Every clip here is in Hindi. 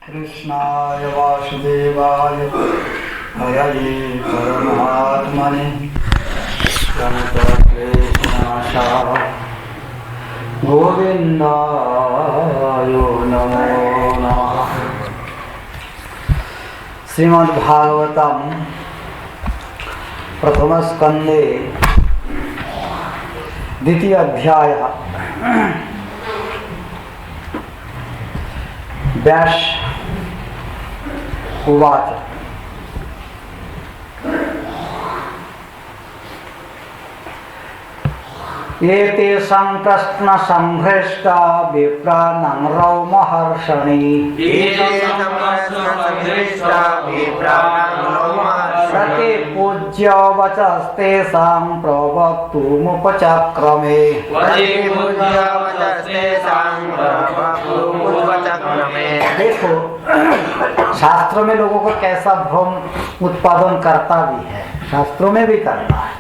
कृष्णाय वासुदेवाय हरये परमात्मने प्रणतक्लेशनाशाय गोविन्दाय नमो नमः। श्रीमद्भागवतम प्रथम स्कंदे द्वितीय अध्याय व्यास उवाच एतेषां प्रश्न संहृष्टा विप्राणां महर्षणि प्रति पूज्य वचस्तेषां प्रवक्तुमुपचक्रमे। देखो शास्त्रों में लोगों को कैसा भ्रम उत्पादन करता भी है, शास्त्रों में भी करता है।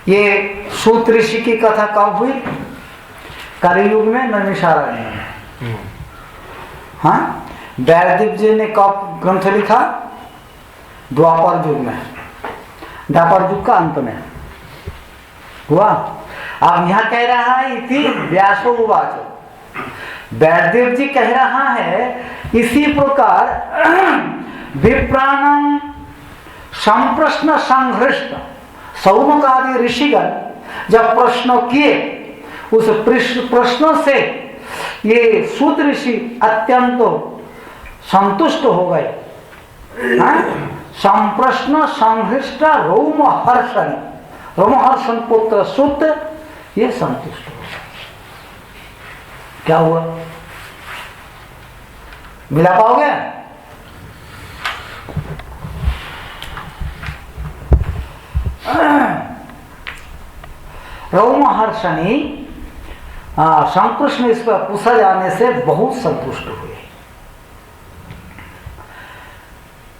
ये सूत ऋषि की कथा कब हुई? कलयुग में नैमिषारण्य में। हाँ, व्यासदेव जी ने कब ग्रंथ लिखा? द्वापर युग में, द्वापर युग का अंत में हुआ। अब यहाँ कह रहा है इति व्यासो उवाच, व्यासदेव जी कह रहा है इसी प्रकार विप्राणं संप्रश्न संहृष्ट सौनक आदि ऋषिगण जब प्रश्न किए, उस प्रश्नों से ये सूत ऋषि अत्यंत संतुष्ट हो गए। संप्रश्न संहृष्ट रोमहर्षण, रोमहर्षण पुत्र सूत ये संतुष्ट हो गए। क्या हुआ? मिला पाओगे? रोमहर्षणी संकृष्ण इस पर पूछा जाने से बहुत संतुष्ट हुए।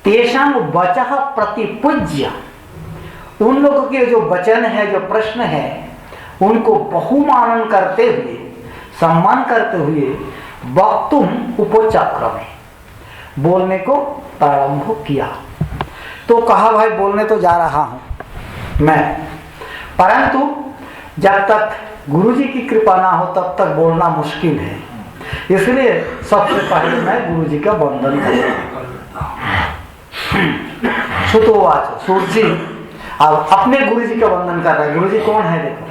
तेषां वचः प्रतिपूज्य, उन लोगों के जो वचन है, जो प्रश्न है, उनको बहुमानन करते हुए, सम्मान करते हुए वक्तुम उपचक्रमे, बोलने को प्रारंभ किया। तो कहा भाई बोलने तो जा रहा हूं मैं, परंतु जब तक गुरुजी की कृपा ना हो तब तक बोलना मुश्किल है। इसलिए सबसे पहले मैं गुरुजी का वंदन करूंगा। सुतोवाच, सूत जी अब अपने गुरुजी का वंदन कर रहा है। गुरुजी कौन है? देखो,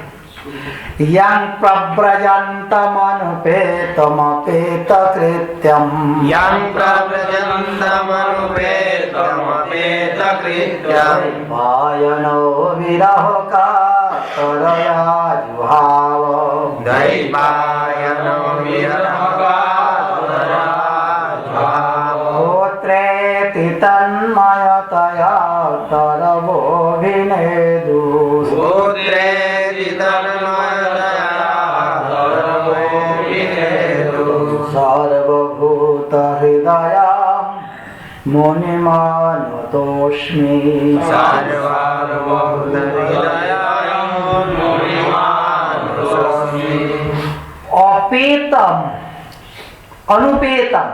यं प्रव्रजन्तमनुपेतमपेतकृत्यं, यं प्रव्रजन्तमनुपेतमपेतकृत्यं, वायनो विरहकातरया जुहाव, दैवायनो विरहकातरया जुहाव, गोत्रेति तन्मयतया तरवोऽभिनेदु, गोत्रेति तन्मयतया तरवोऽभिनेदु, सर्वभूतहृदयां मुनिमानतोऽस्मि, सर्वभूतहृदयां मुनिमानतोऽस्मि। अपेतम अनुपेतम,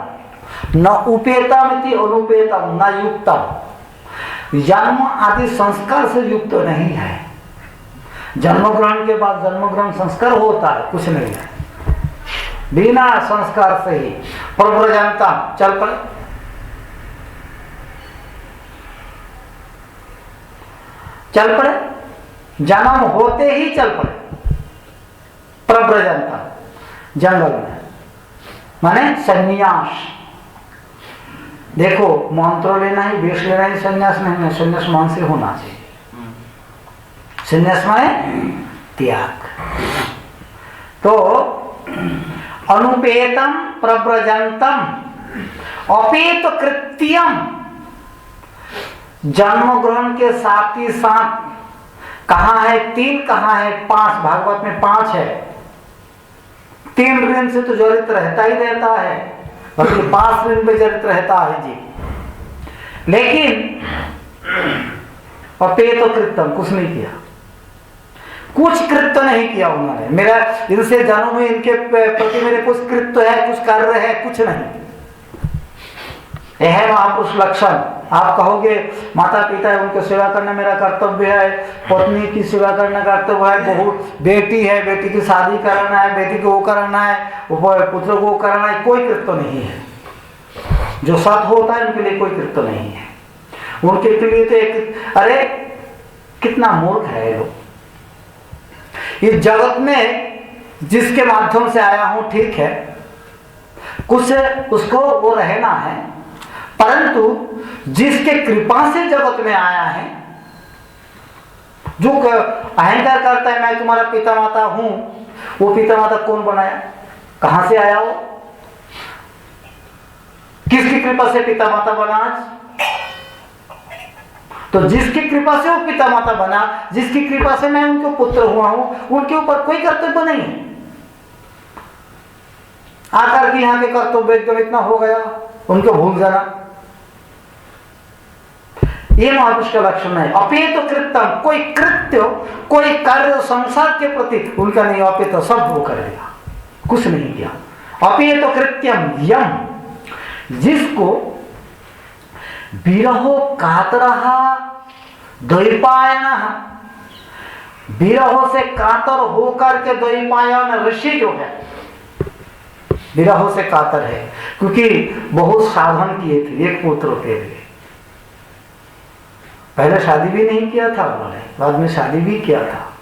न उपेतम इति अनुपेतम, न युक्तम, जन्म आदि संस्कार से युक्त नहीं है। जन्म ग्रहण के बाद जन्म ग्रहण संस्कार होता है, कुछ नहीं है। बिना संस्कार से ही प्रव्रजनता चल पड़े। चल पड़े, जन्म होते ही चल पड़े। प्रव्रजनता जंगल में माने संन्यास। देखो, मंत्र लेना ही, वेश लेना ही संन्यास नहीं है। संन्यास मन से होना चाहिए। संन्यास माने त्याग। तो अनुपेतम प्रव्रजंतम अपेत कृत्यम, जन्म ग्रहण के साथ ही साथ कहाँ है 3, कहाँ है 5? भागवत में 5 है। 3 ऋण से तो जड़ित रहता ही रहता है, बल्कि 5 ऋण पे जड़ित रहता है जी। लेकिन अपेत कृत्यम, कुछ नहीं किया। कुछ कृत्य नहीं किया उन्होंने। मेरा इनसे जन्म में इनके प्रति मेरे कुछ कृत्य है, कुछ कार्य है, कुछ नहीं। यह है महापुरुष लक्षण। आप कहोगे माता पिता है, उनकी सेवा करना मेरा कर्तव्य है, पत्नी की सेवा करना कर्तव्य है, बहू बेटी है, बेटी की शादी कराना है, बेटी को वो कराना है, पुत्र को कराना है, कोई कृत्य नहीं है। जो सत होता है उनके लिए कोई कृत्य नहीं है। उनके लिए तो एक, अरे कितना मूर्ख है ये लोग। इस जगत में जिसके माध्यम से आया हूं ठीक है, कुछ उसको वो रहना है, परंतु जिसके कृपा से जगत में आया है, जो अहंकार करता है मैं तुम्हारा पिता माता हूं, वो पिता माता कौन बनाया, कहां से आया वो, किसकी कृपा से पिता माता बना आज? तो जिसकी कृपा से वो पिता माता बना, जिसकी कृपा से मैं उनके पुत्र हुआ हूं, उनके ऊपर कोई कर्तव्य नहीं है। आकर के यहाँ के कर्तव्य एकदम इतना हो गया, उनको भूल जाना, ये महापुरुष का लक्षण है। अपेत कृत्यम, कोई कृत्य कोई कार्य संसार के प्रति उनका नहीं, अपेत सब वो कर दिया, कुछ नहीं किया। अपेत कृत्यम यम, जिसको विरहो कातरः द्वैपायन, विरहो से कातर होकर के द्वैपायन ऋषि जो है, विरहो से कातर है, क्योंकि बहुत साधन किए थे एक पुत्र के लिए। पहले शादी भी नहीं किया था उन्होंने, बाद में शादी भी किया था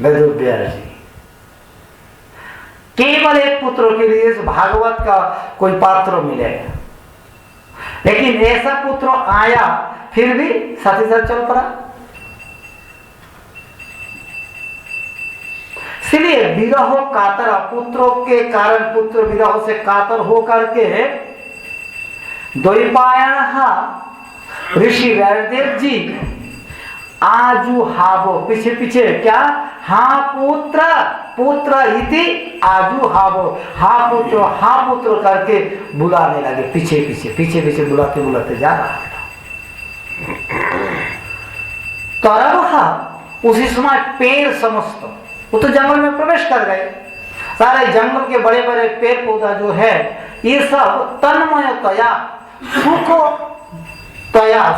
वेदव्यास जी। केवल एक पुत्र के लिए इस भागवत का कोई पात्र मिलेगा, लेकिन ऐसा पुत्र आया फिर भी साथ ही साथ चल पड़ा। इसलिए विरह कातर, पुत्रों के कारण पुत्र विरह से कातर होकर के द्वैपायन ऋषि व्यासदेव जी आजू हावो, पीछे पीछे क्या, हाँ पुत्र पुत्र इति आजू हावो, हाँ पुत्र करके बुलाने लगे, पीछे पीछे बुलाते बुलाते जा रहा था। तरह उसी समय पेड़ समस्त, वो तो जंगल में प्रवेश कर गए। सारे जंगल के बड़े बड़े पेड़ पौधा जो है, ये सब तन्मयतया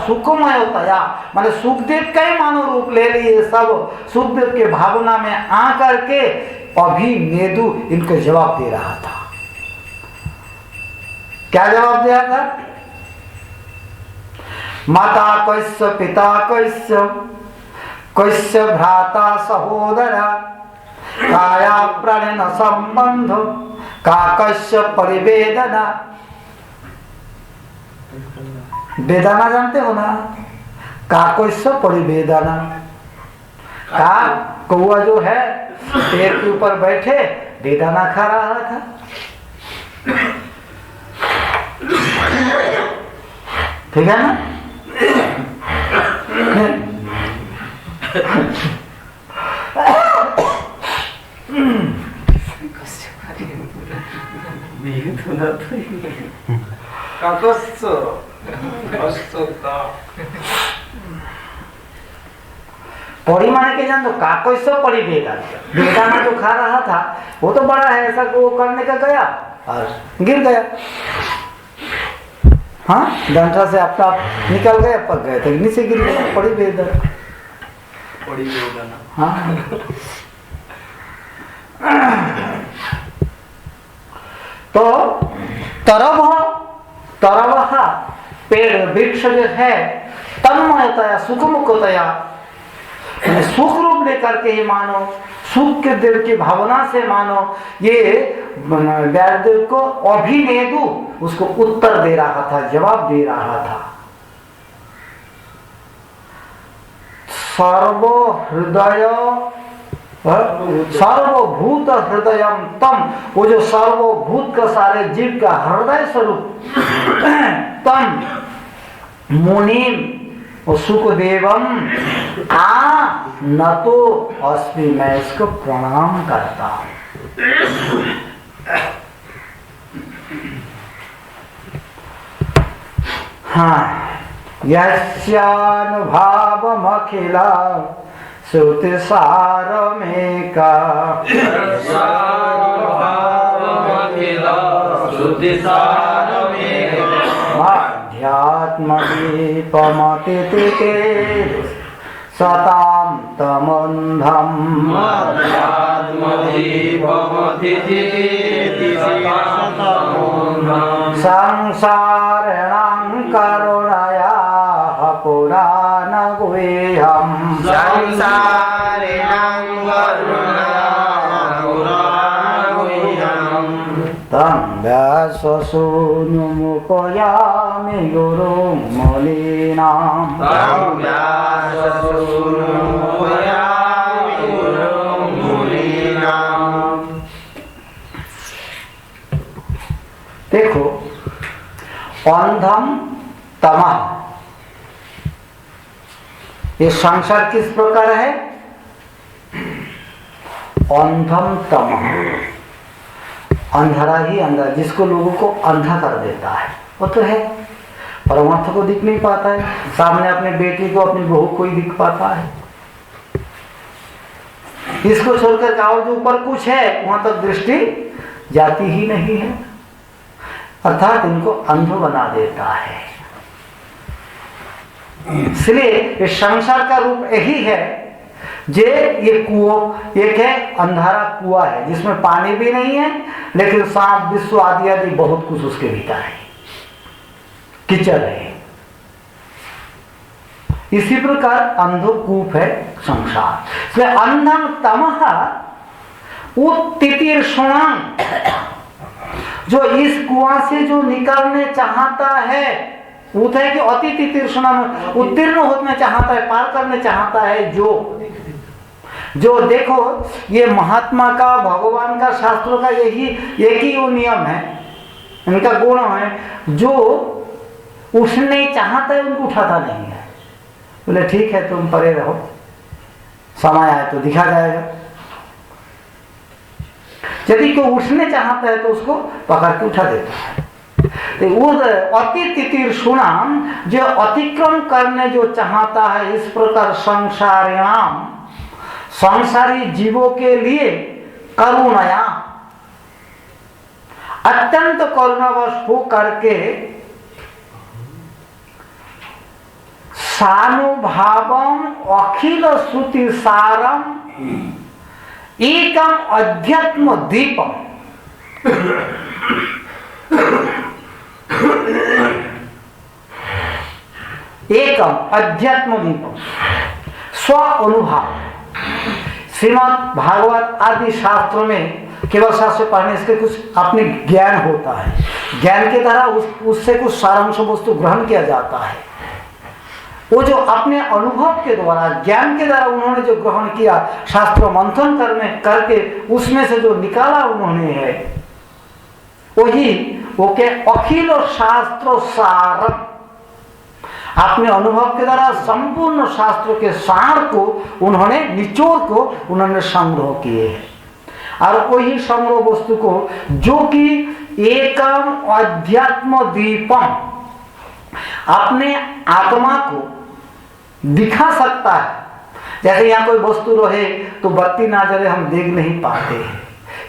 सुखमयतया, माने सुखदेव का ही मानव रूप ले लिए। सब सुखदेव के भावना में आकर के अभिनेदु इनको जवाब दे रहा था। क्या जवाब दिया था? माता कैस्य, पिता कैस्य, कैस्य भ्राता सहोदरा, काया प्रणयन संबंध, का कैस्य परिवेदना। वेदना जानते हो ना, काकैस्य परिवेदना। का कौआ जो है पेड़ के ऊपर बैठे वेदना खा रहा था। ठीक है ना? पड़ी माने के जान दो, काकैस्य परिवेदना, वेदना जो खा रहा था वो तो बड़ा है, ऐसा वो करने का गया और गिर गया। हाँ, डंडा से अपना निकल गए, पक गए थे, नीचे गिर गया, पड़ी वेदना। हाँ तो तरव पेड़ वृक्ष जो है तन्मयतया सुखमुखतया, सुख रूप लेकर के ही मानो, सुख के देव की भावना से मानो। ये व्यासदेव को अभिनेदु उसको उत्तर दे रहा था, जवाब दे रहा था। सर्वभूत हृदयम तम, वो जो सर्वभूत का सारे जीव का हृदय स्वरूप तम मुनिम और सुखदेवम आ न तो अस्मि, मैं इसको प्रणाम करता हूं। हाँ, यस्यानुभावमखिला श्रुतिसारमेका, श्रुतिसारमेका मध्यात्मदीपमतिथिते सतां तमन्धम् संसारिणां करुणया पुराणगुह्यम् तं व्याससूनुमुपयामि गुरुं मुनीनाम् देखो, अंधम तमः, ये संसार किस प्रकार है? अंधम तमः, अंधारा ही अंधा, जिसको लोगों को अंधा कर देता है वो तो है, परमार्थ को दिख नहीं पाता है, सामने अपने बेटी को अपनी बहू को ही दिख पाता है, इसको छोड़कर और जो ऊपर कुछ है वहां तक दृष्टि जाती ही नहीं है, अर्थात इनको अंध बना देता है। इसलिए इस संसार का रूप यही है, ये कुआं एक है, अंधारा कुआं है जिसमें पानी भी नहीं है, लेकिन सांप विश्व आदि आदि बहुत कुछ उसके भीतर है, कीचड़ है। इसी प्रकार अंधकूप है संसार। इसलिए अंधम तमः उत्तितीर्षणां, जो इस कुआं से जो निकलने चाहता है, वो है कि अति तितीर्षणा में उत्तीर्ण होने चाहता है, पार करने चाहता है, जो देखो ये महात्मा का, भगवान का, शास्त्रों का यही एक ही वो नियम है, इनका गुण है, जो उठने चाहता है उनको उठाता नहीं है। बोले ठीक है तुम परे रहो, समय आए तो दिखा जाएगा। यदि कोई उठने चाहता है तो उसको पकड़ के उठा देता है। तो वो अति तितीर्षुणाम, जो अतिक्रम करने जो चाहता है, इस प्रकार संसारिणाम, संसारी जीवों के लिए करुणया, अत्यंत करुणावश हो करके सानुभावम अखिल श्रुति सारम एकम अध्यात्म दीपम, एकम अध्यात्म दीपम, स्व अनुभव। श्रीमद् भागवत आदि शास्त्रों में केवल शास्त्र पढ़ने से कुछ अपने ज्ञान होता है, ज्ञान के द्वारा उससे कुछ सारांश वस्तु ग्रहण किया जाता है। वो जो अपने अनुभव के द्वारा, ज्ञान के द्वारा उन्होंने जो ग्रहण किया, शास्त्र मंथन करके उसमें से जो निकाला उन्होंने है, वही वो के अखिल शास्त्र सार, अपने अनुभव के द्वारा संपूर्ण शास्त्रों के सार को उन्होंने, निचोड़ को उन्होंने संग्रह किए हैं। और वही संग्रह वस्तु को जो कि एकम अध्यात्म दीपम, अपने आत्मा को दिखा सकता है। जैसे यहाँ कोई वस्तु रहे तो बत्ती ना जले हम देख नहीं पाते हैं,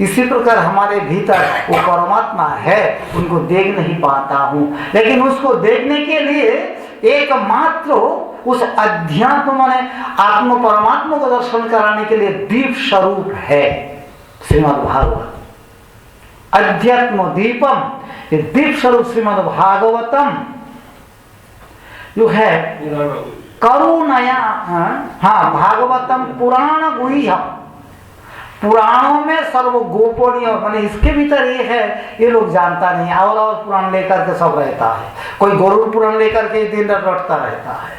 इसी प्रकार हमारे भीतर वो परमात्मा है, उनको देख नहीं पाता हूँ, लेकिन उसको देखने के लिए एकमात्र उस अध्यात्म माने आत्म परमात्मा को दर्शन कराने के लिए दीप स्वरूप है श्रीमद् भागवत। अध्यात्म दीपम, ये दीप स्वरूप श्रीमद् भागवतम जो है करुणया, हाँ भागवतम पुराण गुह्य, पुराणों में सर्व गोपनीय, माने इसके भीतर ये है, ये लोग जानता नहीं, और पुराण लेकर के सब रहता है। कोई गरुड़ पुराण लेकर के दिन रात रटता रहता है,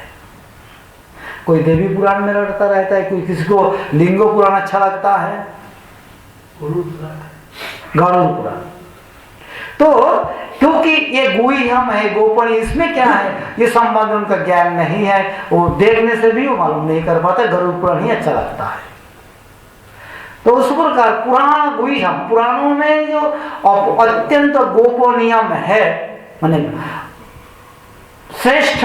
कोई देवी पुराण में रटता रहता है, कोई किसी को लिंगो पुराण अच्छा लगता है, गरुड़ पुराण। तो क्योंकि ये गुह्यम है, गोपनीय, इसमें क्या है, ये संबंध उनका ज्ञान नहीं है, वो देखने से भी वो मालूम नहीं कर पाता, गरुड़ पुराण ही अच्छा लगता है। तो उस प्रकार पुराण गुह्यम, पुराणों में जो अत्यंत गोपनीयम है, माने श्रेष्ठ,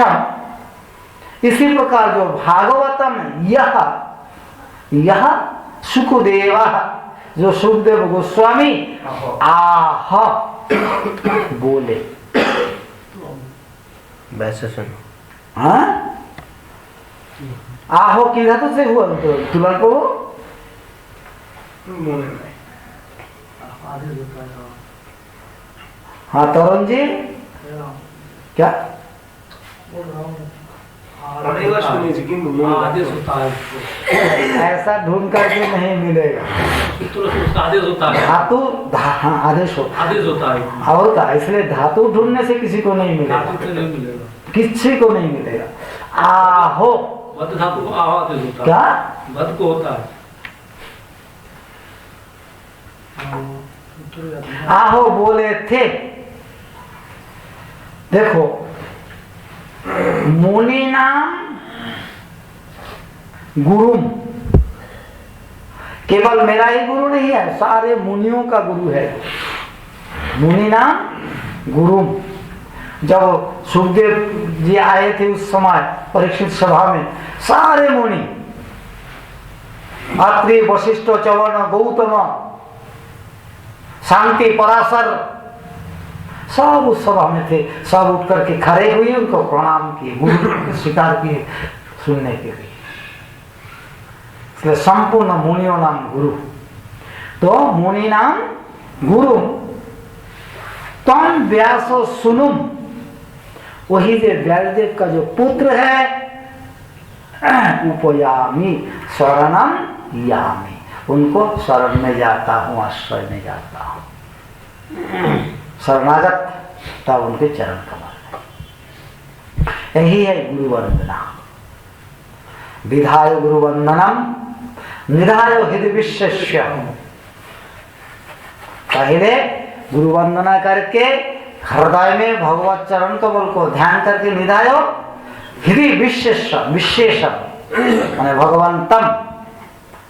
इसी प्रकार जो भागवतम यह सुखदेव, जो सुखदेव गोस्वामी आह बोले, वैसे सुनो। हाँ आहो की धातु से हुआ तो तुलन को हाँ तरुण जी क्या ऐसा ढूंढ करके नहीं मिलेगा। धातु हाँ आदेश होता है होता है, इसलिए धातु ढूंढने से किसी को नहीं मिलेगा, किसी को नहीं मिलेगा। आहो धातु को आहो आदेश होता है। क्या बद को होता है। आहो बोले थे। देखो मुनि नाम गुरु, केवल मेरा ही गुरु नहीं है, सारे मुनियों का गुरु है। मुनि नाम गुरु। जब सुखदेव जी आए थे उस समय परीक्षित सभा में, सारे मुनि अत्रि वशिष्ठ चवन गौतम शांति पराशर सब उस सभा में थे। सब उठ करके खड़े हुए उनको प्रणाम किए, गुरु को स्वीकार किए सुनने के लिए। इसलिए संपूर्ण मुनियों नाम गुरु। तो मुनि नाम गुरु तम व्यासो सुनुम, वही जो व्यासदेव का जो पुत्र है, उपयामी शरणम यामी, उनको शरण में जाता हूँ, आश्रय में जाता हूँ। शरणागत तब उनके चरण कमल। यही है गुरु वंदना। विधाय गुरु वंदनम निधाय हृदय विश्वस्य। पहले गुरु वंदना करके हृदय में भगवत चरण कमल को ध्यान करके निधायो हृदय विशेषम माने भगवंतम,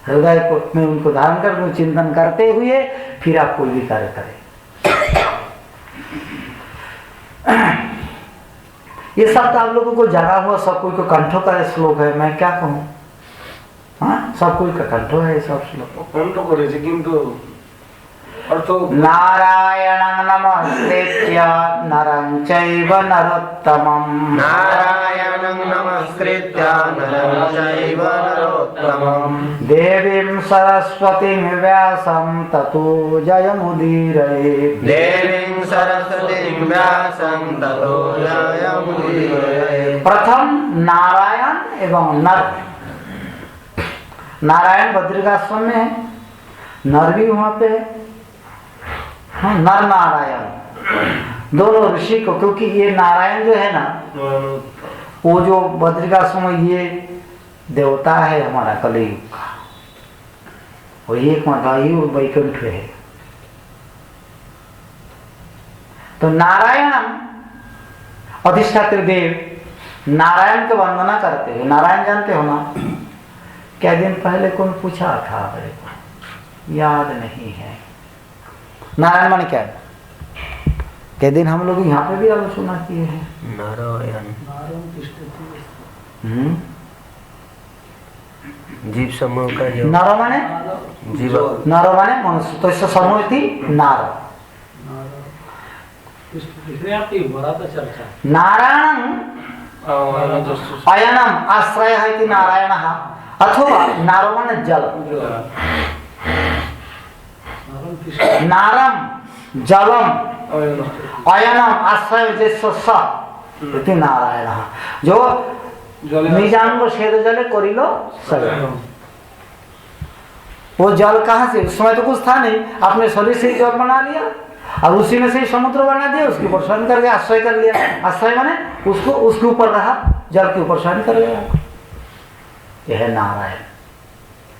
हृदय को में उनको धारण करके चिंतन करते हुए फिर आप कोई भी कार्य करें। ये सब तो आप लोगों को जगा हुआ सब कोई को कंठों का श्लोक है, मैं क्या कहूँ। हाँ सब कोई का कंठो है सब श्लोक। कंठो करे किंतु नारायणं नमस्कृत्य नरं चैव नरोत्तमं। नारायणं नमस्कृत्य नरं चैव नरोत्तमं। देवीं सरस्वतीं व्यासं ततो जयमुदीरयेत्। देवीं सरस्वतीं व्यासं ततो जयमुदीरयेत्। प्रथम नारायण एवं नर। नारायण बद्रिकाश्रम में है, नर भी वहां पे है। हाँ नर नारायण दोनों ऋषि को, क्योंकि ये नारायण जो है ना, वो जो बद्रिकाश्रम में ये देवता है हमारा कलियुग का, वो एक माता ही वो वैकुंठ है। तो नारायण अधिष्ठात्री देव नारायण की वंदना करते हैं। नारायण जानते हो ना? क्या दिन पहले कौन पूछा था, मेरे को याद नहीं है। नारायण माने क्या है? के दिन हम लोग यहाँ पे भी आलोचना किए हैं। नारायण जीव समूह का जो नारो माने जीव, नारो माने मनुष्य, तो इससे समूह थी नारो। नारायण अयनम आश्रय है कि नारायण, अथवा नारो माने जल। नारम जलम अयनम आश्रय जैसे नारायण, जो निजान छेद जले करिलो सगल। वो जल कहाँ से? उस समय तो कुछ था नहीं, अपने शरीर से ही जल बना लिया और उसी में से ही समुद्र बना दिया, उसके ऊपर शयन करके आश्रय कर लिया। आश्रय माने उसको उसके ऊपर रहा, जल के ऊपर शयन कर लिया। यह है नारायण।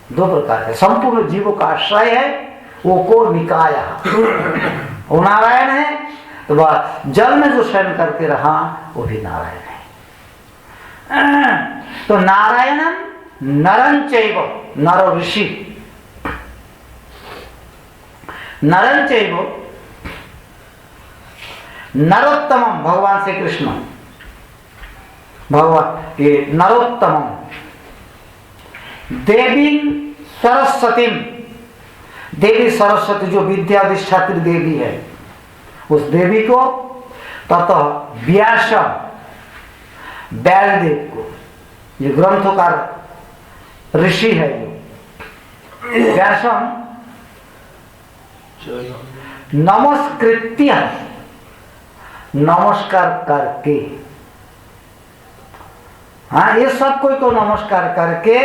दो प्रकार के संपूर्ण जीवों का आश्रय है, वो को निकाया वो नारायण है। तो वह जल में जो शयन करके रहा वो भी नारायण है। तो नारायण नरं चैव, नर ऋषि, नरं चैव नरोत्तमम, भगवान श्री कृष्ण भगवान ये नरोत्तमम। देवी सरस्वती, देवी सरस्वती जो विद्या अधिष्ठात्री देवी है, उस देवी को ततः व्यास बैलदेव को, ये ग्रंथकार ऋषि है जो व्यासम नमस्कृत्य, नमस्कार करके, हाँ ये सब कोई को नमस्कार करके,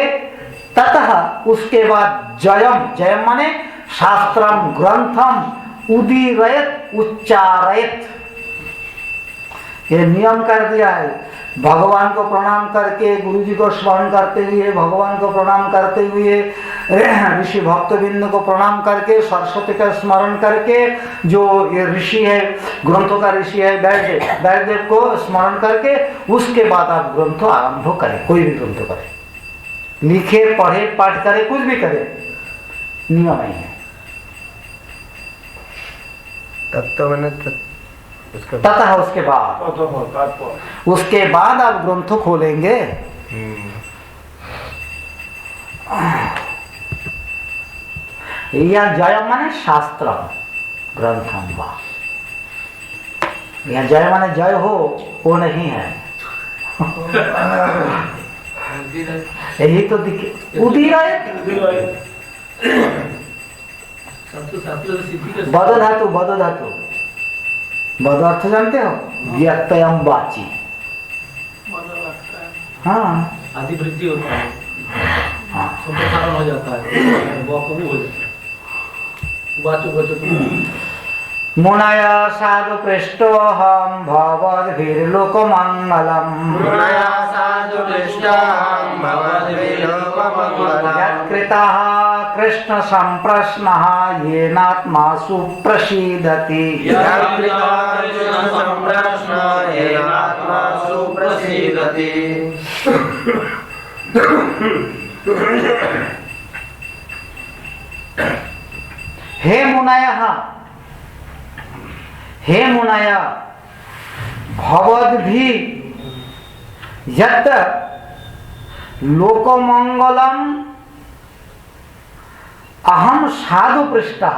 ततः उसके बाद जयम, जयम माने शास्त्रम ग्रंथम उदीरयत उच्चारयत, ये नियम कर दिया है। भगवान को प्रणाम करके, गुरु जी को स्मरण करते हुए, भगवान को प्रणाम करते हुए, ऋषि भक्तबिंद को प्रणाम करके, सरस्वती का स्मरण करके, जो ये ऋषि है, ग्रंथों का ऋषि है बैलदेव, बैलदेव को स्मरण करके उसके बाद आप ग्रंथ आरंभ करें, कोई भी ग्रंथ करें, लिखे पढ़े पाठ करे, कुछ भी करे, नियम नहीं है। तब तो मैंने तथा उसके बाद आप ग्रंथ खोलेंगे। यह जय माने शास्त्र ग्रंथम वा, यह जय माने जय हो वो नहीं है। यही तो दिखे उदीरयत, बद धातु, बद धातु, बद अर्थ जानते हो, व्यक्तयम वाची, हाँ अधिवृद्धि होता है, हाँ संप्रसारण हो जाता है, वाकबू हो जाता है, वाचो वाचो। मुनया साधु पृष्ठोऽहं भवद्भिर्लोकमङ्गलम्, मुनया साधु पृष्ठोऽहं भवद्भिर्लोकमङ्गलम्, यत्कृतः कृष्ण संप्रश्नः येनात्मासु प्रसीदति, यत्कृतः कृष्ण संप्रश्नः येनात्मासु प्रसीदति। हे मुनयः, हे मुनय, भवद्भि यत् लोकमंगलम अहम साधु पृष्ठः,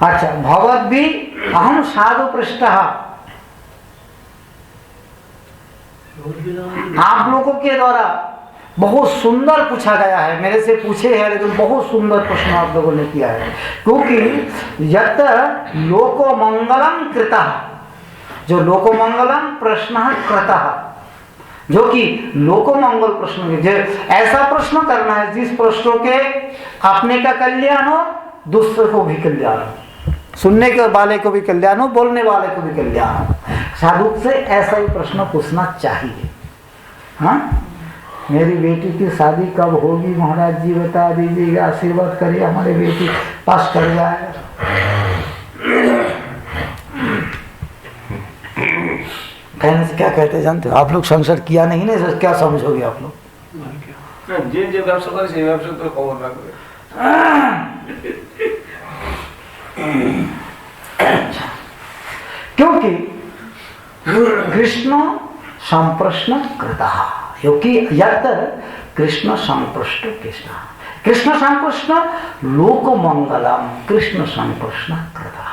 अच्छा भवद्भि अहम साधु पृष्ठः, आप लोगों के द्वारा बहुत सुंदर पूछा गया है, मेरे से पूछे हैं लेकिन बहुत सुंदर प्रश्न आप लोगों ने किया है, क्योंकि यत लोको मंगलम कृतः, जो लोको मंगलम प्रश्न कृतः, जो कि लोको मंगल प्रश्न, जो ऐसा प्रश्न करना है जिस प्रश्नों के अपने का कल्याण हो, दूसरे को भी कल्याण हो, सुनने के वाले को भी कल्याण हो, बोलने वाले को भी कल्याण हो। साधु से ऐसा ही प्रश्न पूछना चाहिए। हाँ, मेरी बेटी की शादी कब होगी महाराज जी बता दीजिएगा, आशीर्वाद करिए हमारी बेटी पास कर जाए। कहने से क्या कहते जानते हो आप लोग, संसार किया नहीं ना, क्या समझोगे आप लोग? जे व्यवसा करे সেই ব্যবসা তো খবর রাখবে। क्योंकि कृष्ण संप्रश्न कृतः, क्योंकि यत कृष्ण संप्रश्न कृष्ण, कृष्ण संप्रश्न लोक मंगलम, कृष्ण संप्रश्न कृतः,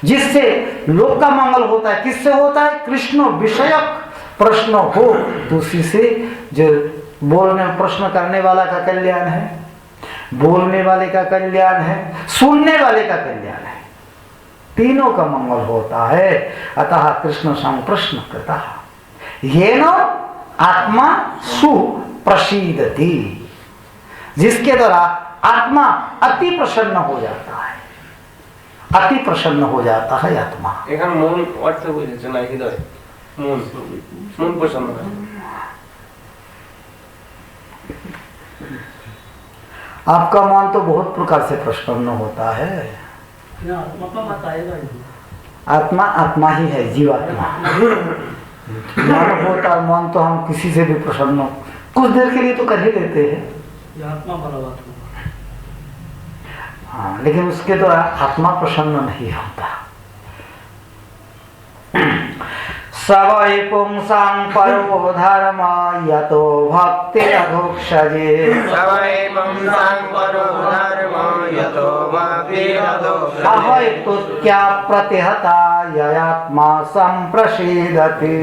जिससे लोक का मंगल होता है। किससे होता है? कृष्ण विषयक प्रश्न हो तो उसी से, जो बोलने प्रश्न करने वाला का कल्याण है, बोलने वाले का कल्याण है, सुनने वाले का कल्याण है, तीनों का मंगल होता है। अतः कृष्ण संप्रश्न कृतः येन आत्मा सुप्रसीदति, जिसके द्वारा आत्मा अति प्रसन्न हो जाता है, अति प्रसन्न हो जाता है आत्मा। এখানে মন অর্থ বুঝেছে না, হৃদয় মন মন প্রসন্ন হয়। आपका मन तो बहुत प्रकार से प्रसन्न होता है। आत्मा का मत आएगा ही। आत्मा आत्मा ही है, जीवात्मा। मन होता, मन तो हम किसी से भी प्रसन्न कुछ देर के लिए तो कर ही लेते हैं, ये आत्मा वाला बात होगा। हाँ, लेकिन उसके द्वारा आत्मा प्रसन्न नहीं होता। सवै पुंसां परो धर्म यतो भक्ति अधोक्षजे, सवै पुंसां परो धर्म यतो अहैतु क्या प्रतिहता ययात्मा संप्रसीदति।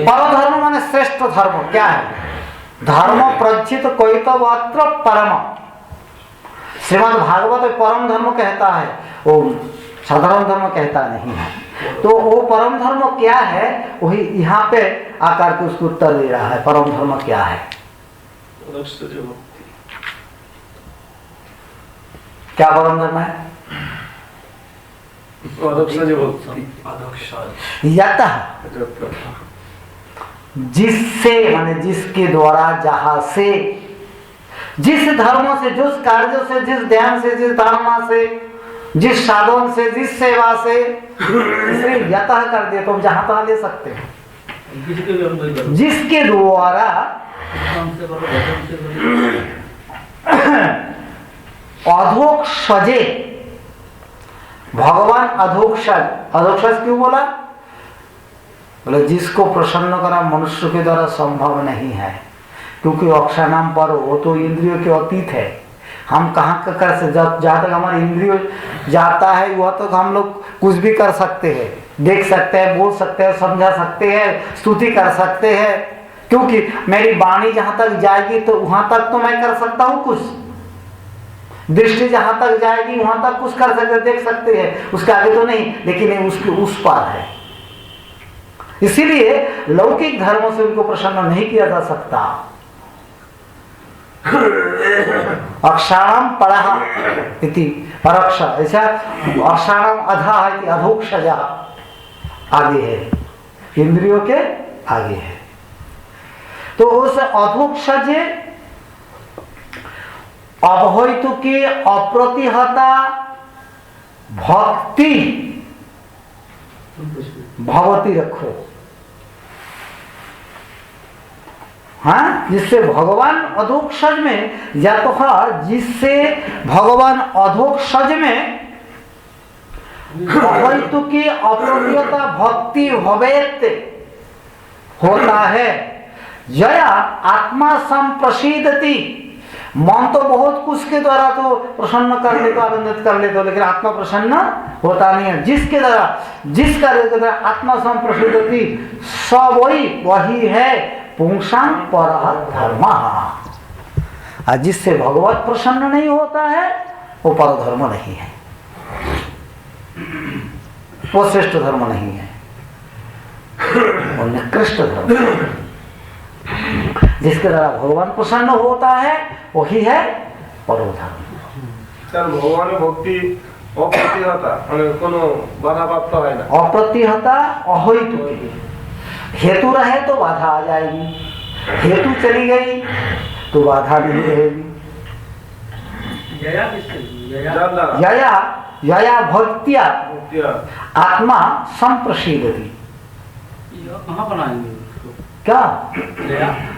परधर्म माने श्रेष्ठ धर्म क्या है? धर्म प्रज्जित कोइतवत्र परम। श्रीमद् भागवत परम धर्म कहता है, वो साधारण धर्म कहता नहीं है। तो वो परम धर्म क्या है, वही यहाँ पे आकर के उसको उत्तर दे रहा है। परम धर्म क्या है? क्या परम धर्म है? यतः, जिससे माने जिसके द्वारा, जहां से, जिस धर्म से, जिस कार्य से, जिस ध्यान से, जिस धारणा से, जिस साधन से, जिस सेवा से, इसलिए यतः कर दिया तो हम जहां तहां ले सकते हैं। जिसके द्वारा अधोक्षजे, भगवान अधोक्षज, अधोक्षज क्यों बोला? बोले जिसको प्रसन्न करना मनुष्य के द्वारा संभव नहीं है, क्योंकि अक्षा नाम पर वो तो इंद्रियों के अतीत है। हम कहाँ कर से जहाँ तक हमारे इंद्रियों जाता है वह तक हम लोग कुछ भी कर सकते हैं, देख सकते हैं, बोल सकते हैं, समझा सकते हैं, स्तुति कर सकते हैं, क्योंकि मेरी वाणी जहां तक जाएगी तो वहां तक तो मैं कर सकता हूं कुछ। दृष्टि जहां तक जाएगी वहां तक कुछ कर सकते, देख सकते हैं, उसके आगे तो नहीं, लेकिन ये उसके उस पार है। इसीलिए लौकिक धर्मों से उनको प्रसन्न नहीं किया जा सकता। अक्षाणाम परः इति परोक्ष, ऐसा अक्षाणाम अधा इति अधोक्षजा, आगे है, इंद्रियों के आगे है। तो उस अधोक्षजे अवहितु की अप्रतिहता भक्ति भगवती रखो, हाँ, जिससे भगवान अधोक्षज में, या तो जिससे भगवान अधोक्षज में अवहितु की अप्रतिहता भक्ति भवेत होता है। जया आत्मा संप्रसीदति, मन तो बहुत कुछ के द्वारा तो प्रसन्न कर ले, तो आनंदित कर ले, तो लेकिन आत्मा प्रसन्न होता नहीं है। जिसके द्वारा, जिस कार्य के द्वारा आत्मा संप्रसीदति, सब वही है पुंसां परः धर्मः। जिससे भगवत प्रसन्न नहीं होता है वो पर धर्म नहीं है, वो श्रेष्ठ धर्म नहीं है, वो निकृष्ट धर्म है। जिसके द्वारा भगवान प्रसन्न होता है वही है परम धर्म। भगवान भक्ति अप्रतिहता कोनो बाधा प्राप्त है ना, अप्रतिहता अहेतु, हेतु रहे तो बाधा आ जाएगी, हेतु चली गई तो बाधा नहीं रहेगी। यया भक्त्या आत्मा संप्रसीदति। कहाँ बनाएंगे क्या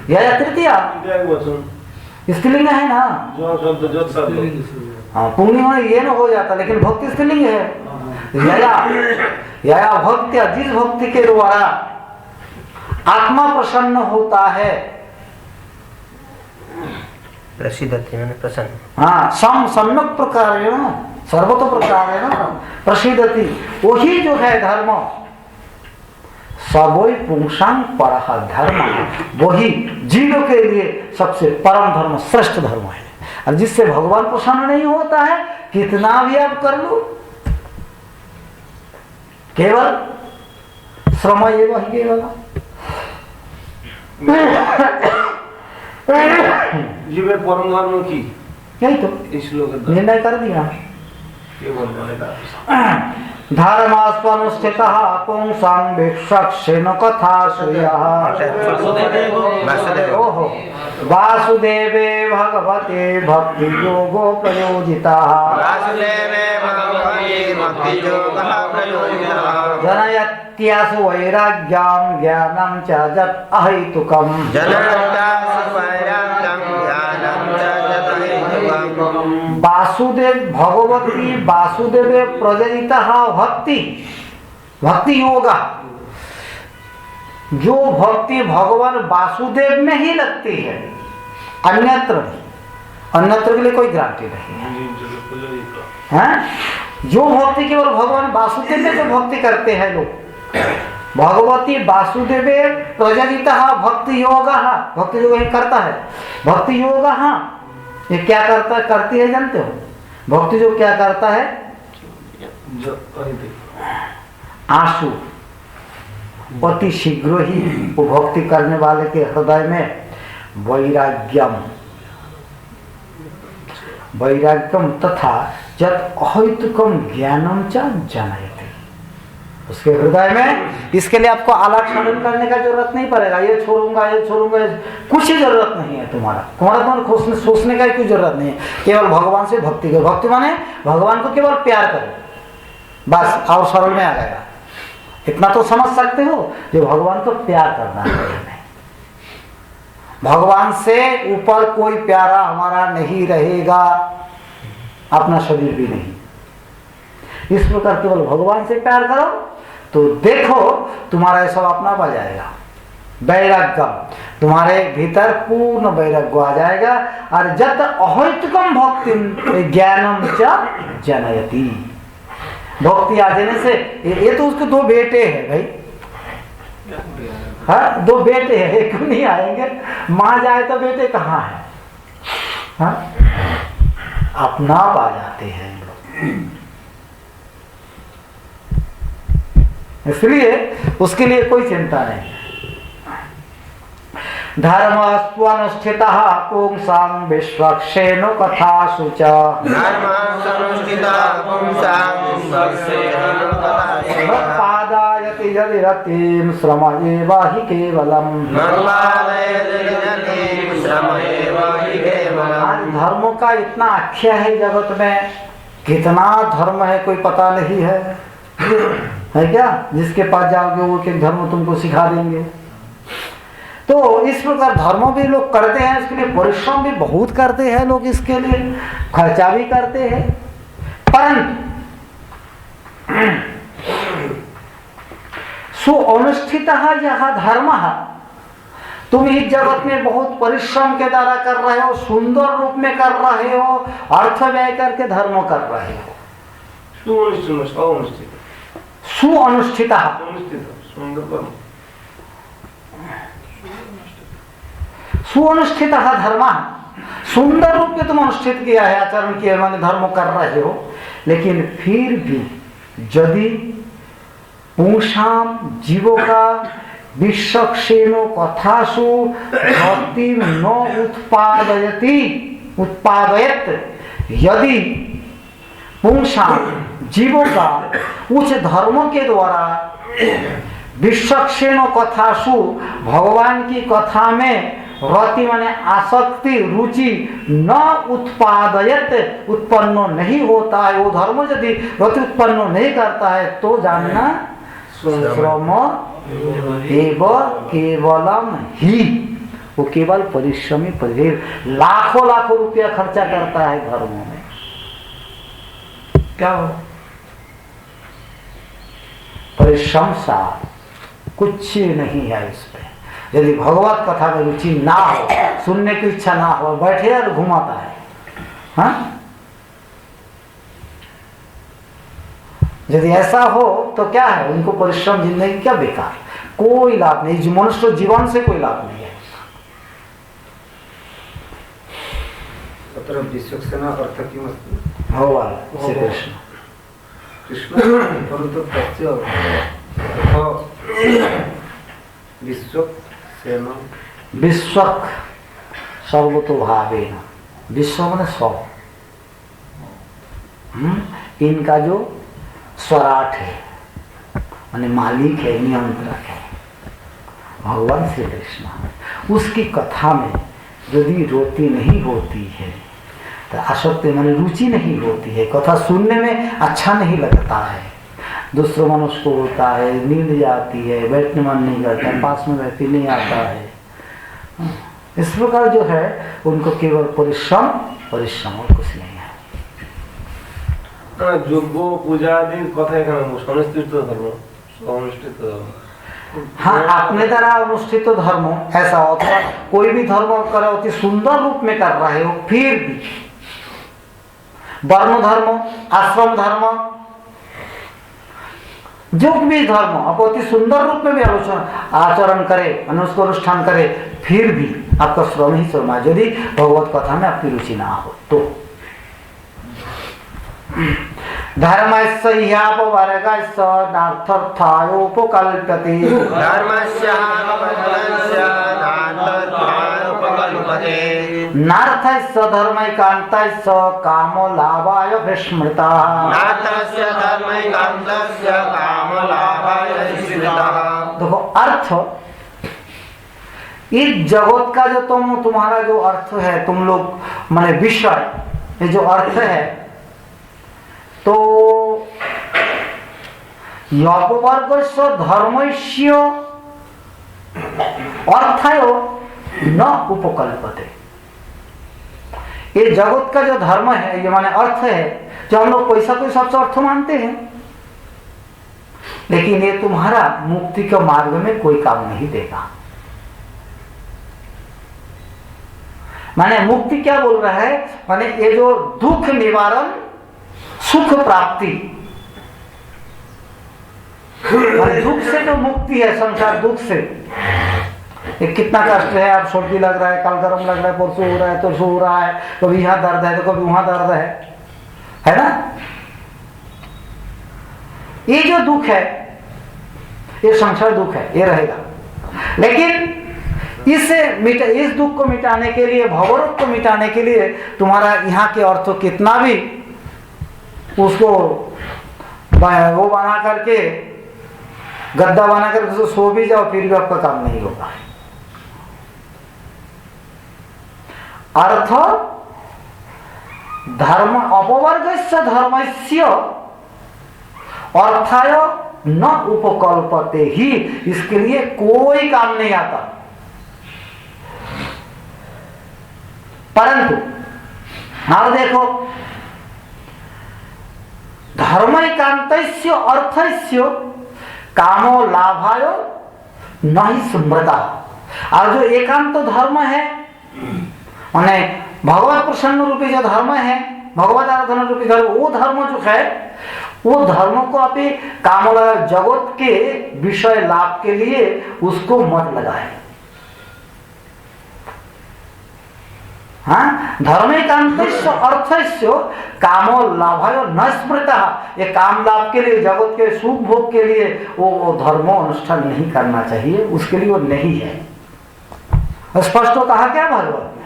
यया तृतीया स्त्रीलिंग है ना, हाँ, पुण्य में ये न हो जाता, लेकिन भक्ति स्त्रीलिंग है। यया भक्त्या, जिस भक्ति के द्वारा आत्मा प्रसन्न होता है, प्रसीदति मैंने प्रसन्न, हाँ, सम्यक प्रकारेण सर्वतो प्रकारेण प्रसीदति, वही जो है धर्म, सबोई पुंसां परः धर्म, वही जीवों के लिए सबसे परम धर्म, श्रेष्ठ धर्म है। और जिससे भगवान प्रसन्न नहीं होता है, कितना भी आप कर लो, केवल श्रम एवं ही केवल। जीवे परम धर्म की यही तो इस लोग निर्णय कर दिया। धर्मास्वनुष्ठितः पुंसां भिक्षुक्षेण कथा श्रियः। ओहो, वासुदेवे भगवते भक्ति योगो प्रयोजितः। जनयत्यासु वैराग्यं ज्ञानं च जत् अहेतुकम्। वासुदेव भगवती वासुदेवे प्रयोजितः भक्ति, भक्ति योग, जो भक्ति भगवान वासुदेव में ही लगती है, अन्यत्र नहीं, अन्यत्र के लिए कोई गारंटी नहीं है। जो भक्ति केवल भगवान वासुदेव में जो भक्ति करते हैं लोग, भगवती वासुदेवे प्रजनितः भक्ति योग, भक्ति योग ही करता है। भक्ति योग ये क्या करता करती है जानते हो? भक्ति योग क्या करता है? आंसू अति शीघ्र ही वो भक्ति करने वाले के हृदय में वैराग्यम तथा जत अहैतुकम ज्ञानम च जनयति। उसके हृदय में, इसके लिए आपको आलाप साधन करने का जरूरत नहीं पड़ेगा। ये छोड़ूंगा कुछ ही जरूरत नहीं है। तुम्हारा तो सोचने का कोई जरूरत नहीं है। केवल भगवान से भक्ति करो। भक्ति माने भगवान को केवल प्यार करो, बस। और सरल में आ जाएगा। इतना तो समझ सकते हो, जो भगवान को प्यार करना है। भगवान से ऊपर कोई प्यारा हमारा नहीं रहेगा, अपना शरीर भी नहीं। इस प्रकार केवल भगवान से प्यार करो तो देखो तुम्हारा सब अपना आ जाएगा। वैराग्यम, तुम्हारे भीतर पूर्ण वैराग्य आ जाएगा। और जत अहैतुकम भक्ति ज्ञानम च जनयति। भक्ति आ जाने से ये तो उसके दो बेटे हैं भाई। हाँ, दो बेटे हैं, एक नहीं आएंगे। माँ जाए तो बेटे कहाँ है? हाँ, अपना पा जाते हैं लोग। इसलिए उसके लिए कोई चिंता नहीं। धर्म स्वनुष्ठितः पुंसां विश्वक्षेणु कथासु च पादायति यदि रतिं श्रम एव हि केवलम्। धर्मों का इतना आख्या है जगत में, कितना धर्म है कोई पता नहीं है क्या? जिसके पास जाओगे वो के धर्म तुमको सिखा देंगे। तो इस प्रकार धर्म भी लोग करते हैं, इसके लिए परिश्रम भी बहुत करते हैं लोग, इसके लिए खर्चा भी करते हैं। परंतु सुअनुष्ठितः यह धर्म, तुम इस जगत में बहुत परिश्रम के द्वारा कर रहे हो, सुंदर रूप में कर रहे हो, अर्थ व्यय करके धर्म कर रहे हो। सुअनुष्ठितः, सुअनुष्ठितः धर्म, सुंदर रूप में तुम अनुष्ठित किया है, आचरण किया, माने धर्म कर रहे हो। लेकिन फिर भी यदि पुंसाम जीवों का विश्वक्षेणो कथासु भक्ति न उत्पादयत, यदि पुंसाम जीवों का उच्च धर्मों के द्वारा विश्वक्षेणो कथासु भगवान की कथा में रति माने आसक्ति, रुचि न उत्पादयत, उत्पन्न नहीं होता है, वो धर्म यदि रति उत्पन्न नहीं करता है तो जानना श्रम एव केवलम ही, वो केवल परिश्रमी परिश्रम, लाखों लाखों रुपया खर्चा करता है धर्मों में, क्या हो? परिश्रम सा कुछ नहीं है इस पे। यदि भगवत कथा में रुचि ना हो, सुनने की इच्छा ना हो, बैठे और घुमाता है। हाँ? यदि ऐसा हो तो क्या है, उनको परिश्रम जिंदगी क्या बेकार, कोई लाभ नहीं, मनुष्य जीवन से कोई लाभ नहीं है। विश्वक्षेण अर्थ किम अस्ति? भगवान श्री कृष्ण कृष्ण परंतु तस्य विश्वक्षेण, विश्वक सर्वतो भावेन, विश्व माने सब, इनका जो स्वराट है माने मालिक है, नियंत्रक है भगवान श्री कृष्ण। उसकी कथा में यदि रोती नहीं होती है तो आसक्ति माने रुचि नहीं होती है, कथा सुनने में अच्छा नहीं लगता है, दूसरों मनुष्य को होता है, नींद जाती है, बैठने मन नहीं करता है, पास में व्यक्ति नहीं आता है। इस प्रकार जो है उनको केवल परिश्रम परिश्रम और कुछ नहीं है। যোগ্য পূজা আদির কথা এখানে সংস্কৃত ধর্ম, সংস্কৃত ধর্ম हाँ, अपने द्वारा अनुष्ठित धर्म ऐसा अथवा कोई भी धर्म करे अति सुंदर रूप में कर रहे हो, फिर भी वर्ण धर्म, आश्रम धर्म, जो भी धर्म आप अति सुंदर रूप में भी आचरण करे, उसको अनुष्ठान करे, फिर भी आपका श्रम ही श्रम है यदि भगवत कथा में आपकी रुचि ना हो तो। धर्मस्य ह्यापवर्गस्य नार्थायोपकल्प्यते। धर्मस्य ह्यापवर्गस्य नार्थायोपकल्प्यते। नार्थस्य धर्मैकान्तस्य कामलाभाय विस्मृतः। नार्थस्य धर्मैकान्तस्य कामलाभाय विस्मृतः। देखो अर्थ, इस जगत का जो तुम्हारा जो अर्थ है, तुम लोग माने विषय, ये जो अर्थ है, तो यपवर्गस्य धर्मस्य अर्थायो न उपकल्पते। ये जगत का जो धर्म है, ये माने अर्थ है, जो हम लोग पैसा को सबसे अर्थ मानते हैं, लेकिन ये तुम्हारा मुक्ति के मार्ग में कोई काम नहीं देगा। माने मुक्ति क्या बोल रहा है, माने ये जो दुख निवारण, सुख प्राप्ति, माने दुख से जो मुक्ति है, संसार दुख से, ये कितना कष्ट है, अब सर्दी लग रहा है, कल गरम लग रहा है, परसों हो रहा है, तरसों हो रहा है, कभी यहाँ दर्द है तो कभी वहां दर्द है ना। ये जो दुख है, ये संसार दुख है, ये रहेगा। लेकिन इस दुख को मिटाने के लिए, भवरोग को मिटाने के लिए तुम्हारा यहाँ के अर्थ कितना भी उसको वो बना करके, गद्दा बना करके सो भी जाओ, फिर भी आपका काम नहीं होगा। अर्थ धर्म अपवर्गस्य धर्मस्य अर्थाय न उपकल्पते ही, इसके लिए कोई काम नहीं आता। परंतु और देखो, धर्मैकान्तस्य अर्थस्य कामो लाभाय नहीं स्मृता। और जो एकांत धर्म है, माने भगवत प्रसन्न रूपी जो धर्म है, भगवत आराधना रूपी धर्म, वो धर्म जो है, वो धर्म को आप काम जगत के विषय लाभ के लिए उसको मत लगाए। हाँ, धर्मैकान्तस्य अर्थस्य कामो लाभाय न स्मृतः। ये काम लाभ के लिए, जगत के सुख भोग के लिए वो धर्म अनुष्ठान नहीं करना चाहिए, उसके लिए वो नहीं है। स्पष्ट कहा क्या भगवत ने?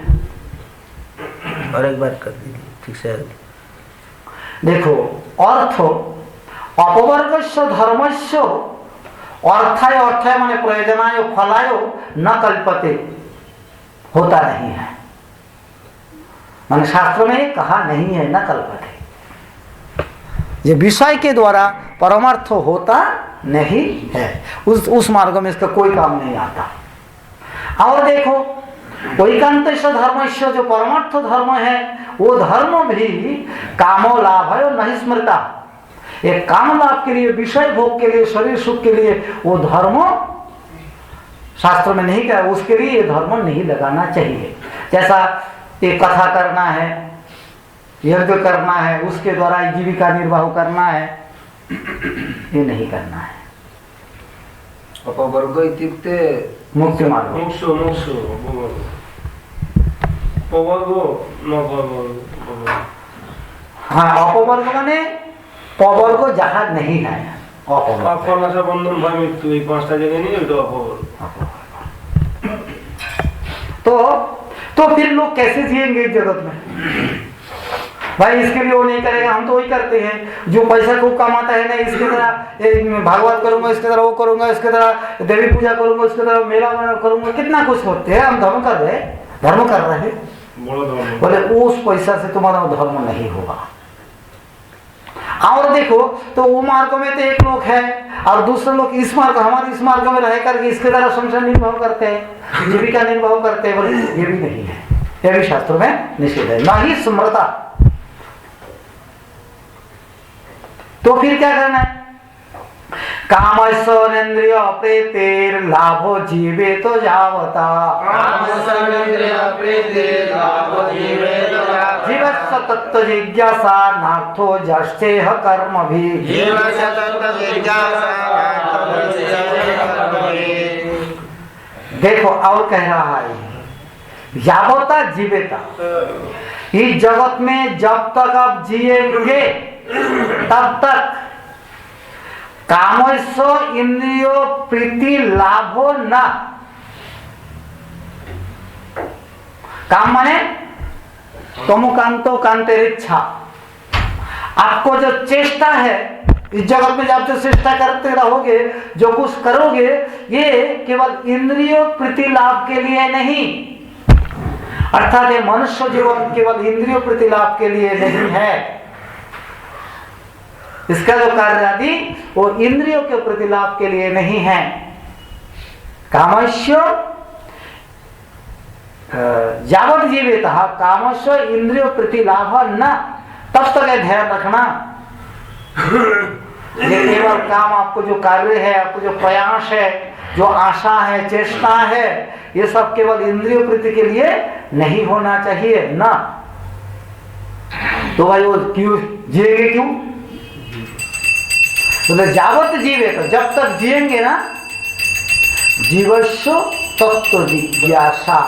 और एक बार कर दीजिए ठीक से। देखो, अर्थ अपवर्गस्य धर्मस्य अर्थाय माने प्रयोजनाय फलाय न कल्पते, होता नहीं है। माने शास्त्र में कहा नहीं है न कल्पते, ये विषय के द्वारा परमार्थ होता नहीं है। उस मार्ग में इसका कोई काम नहीं आता। और देखो, वैकांतस्य धर्मस्य जो परमार्थ धर्म है, वो धर्म भी कामो लाभाय नहीं स्मृता। एक काम लाभ के लिए, विषय भोग के लिए, शरीर सुख के लिए वो धर्म शास्त्र में नहीं कहा, उसके लिए ये धर्म नहीं लगाना चाहिए। जैसा ये कथा करना है, यज्ञ करना है, उसके द्वारा जीविका निर्वाह करना है, ये नहीं करना है। अपवर्ग इत्युक्ते मुक्ति मार्ग। हाँ, अपवर्ग माने पवर्ग जहाँ नहीं है, बंधन भय मृत्यु, এই পাঁচটা जगह नहीं, ওইটা अपवर्ग। तो फिर लोग कैसे जिएंगे इस जगत में? भाई इसके लिए वो नहीं करेगा, हम तो वही करते हैं। जो पैसा खूब कमाता है ना, इसके तरह भागवत करूंगा, इसके तरह वो करूंगा, इसके तरह देवी पूजा करूंगा, इसके तरह मेला करूंगा, कितना कुछ होते हैं। हम धर्म कर रहे हैं, बोले उस पैसा से तुम्हारा धर्म नहीं होगा। और देखो, तो वो मार्ग में तो एक लोग है और दूसरे लोग इस मार्ग, हमारे इस मार्ग में रह करके इसके द्वारा संसार निर्वाह करते हैं, जीविका निर्वाह करते हैं। बोले ये भी नहीं है, ये भी शास्त्र में निषेध है, नहीं स्मृता। तो फिर क्या करना है? कामैश्वर्येन्द्रिय प्रीतिर लाभो जीवे तो जावता जीवस्य तत्व जिज्ञासा नार्थो जष्टेह कर्म भी। देखो और कह रहा है यावता जीवेता, इस जगत में जब तक आप जिएंगे तब तक कामैश्व इंद्रियो प्रीति लाभो न। काम माने तमुकांतो कांतेरिच्छा, आपको जो चेष्टा है इस जगत में जब जो चेष्टा करते रहोगे, जो कुछ करोगे, ये केवल इंद्रियों प्रीति लाभ के लिए नहीं, अर्थात ये मनुष्य जीवन केवल इंद्रियों प्रीति लाभ के लिए नहीं है। इसका जो कार्य आदि वो इंद्रियों के प्रतिलाभ के लिए नहीं है। कामस्य यावत जीवितः कामस्य इंद्रियों प्रतिलाभ न, तब तक ध्यान रखना ये केवल काम, आपको जो कार्य है, आपको जो प्रयास है, जो आशा है, चेष्टा है, ये सब केवल इंद्रियों प्रीति के लिए नहीं होना चाहिए ना। तो भाई वो क्यों जिएंगे, क्यों बोले जावत जीवे, तो जब तक जिएंगे ना, जीवस्व तत्व जिज्ञासा,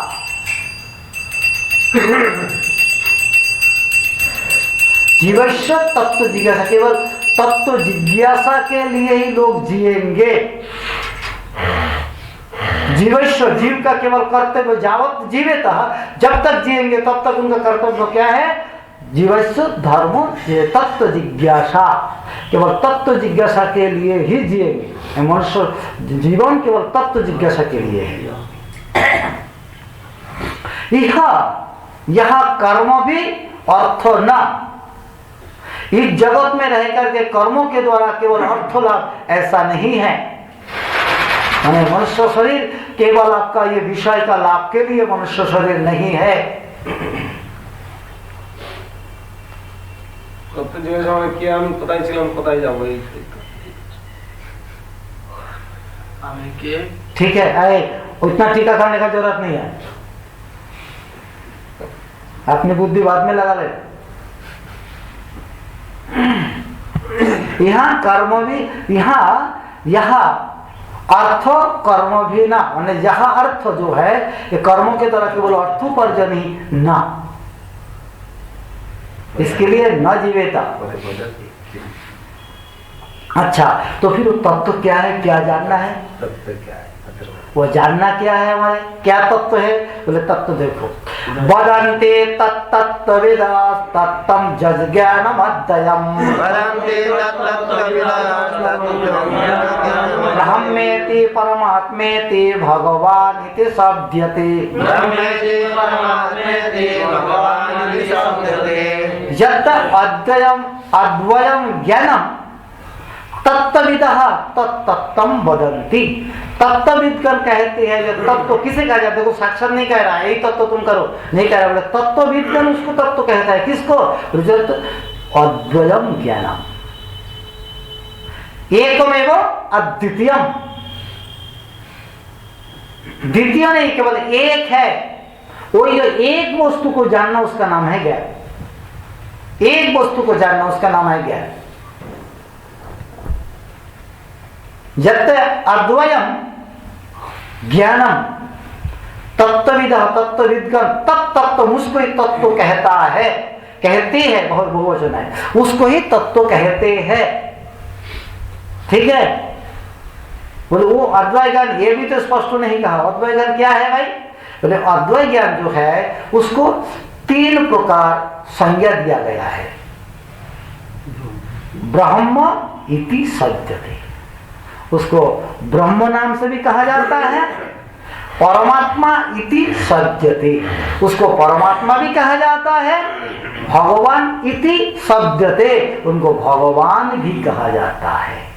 जीवस्व तत्व जिज्ञासा, केवल तत्व जिज्ञासा के लिए ही लोग जिएंगे। जीवस्व जीव का केवल कर्तव्य जावत जीवेतः, जब तक जिएंगे तब तक उनका कर्तव्य क्या है, जीवस्व धर्म तत्व जिज्ञासा, केवल तत्व जिज्ञासा के लिए ही जिएंगे। मनुष्य जीवन केवल तत्व जिज्ञासा के लिए है। यह कर्म भी अर्थ न, इस जगत में रह करके कर्मों के द्वारा केवल अर्थ लाभ ऐसा नहीं है। मनुष्य शरीर केवल आपका ये विषय का लाभ के लिए मनुष्य शरीर नहीं है। ठीक है, आए उतना टीका करने का जरूरत नहीं है, अपनी बुद्धि बाद में लगा ले। यहाँ कर्म भी, यहाँ अर्थ कर्म भी ना, माने यहाँ अर्थ जो है ये कर्मों के द्वारा केवल अर्थोपार्जनी ना, इसके लिए न जीवेता। अच्छा, तो फिर वो तत्व क्या है, क्या जानना है, तत्व क्या है, वो जानना क्या है, हमारे क्या तत्व है, बोले तत्व देखो, वदन्ते तत्तत्त्वविदाः तत्तं जज्ञानमद्वयम् ब्रह्मेति परमात्मेति भगवान् इति शब्द्यते। यत् अद्वयं ज्ञानम् तत्त्वविदः तत्तत्त्वं वदन्ति। तत्त्वविदगण कहते हैं, जो तत्व किसे कहा जाता है, वो साक्षात नहीं कह रहा है यही तत्व तुम करो, नहीं कह रहा, बोले तत्त्वविदगण उसको तत्व कहता है। किसको, अद्वयम ज्ञानम, एकमेव अद्वितीयम, द्वितीय नहीं केवल एक है, वो जो एक वस्तु को जानना उसका नाम है ज्ञान। एक वस्तु को जानना उसका नाम है ज्ञान। यत् अद्वयम ज्ञानम तत्त्वविदः तत्त्वविद्गण तत्तत्व, उसको ही तत्व कहता है, कहते हैं, बहुत बहुवचन है, उसको ही तत्व कहते हैं। ठीक है, बोले वो अद्वय ज्ञान, ये भी तो स्पष्ट नहीं कहा अद्वय ज्ञान क्या है भाई, बोले अद्वय ज्ञान जो है उसको तीन प्रकार संज्ञा दिया गया है। ब्रह्म इति सज्जते, उसको ब्रह्म नाम से भी कहा जाता है, परमात्मा इति सज्जते, उसको परमात्मा भी कहा जाता है, भगवान इति सज्जते, उनको भगवान भी कहा जाता है।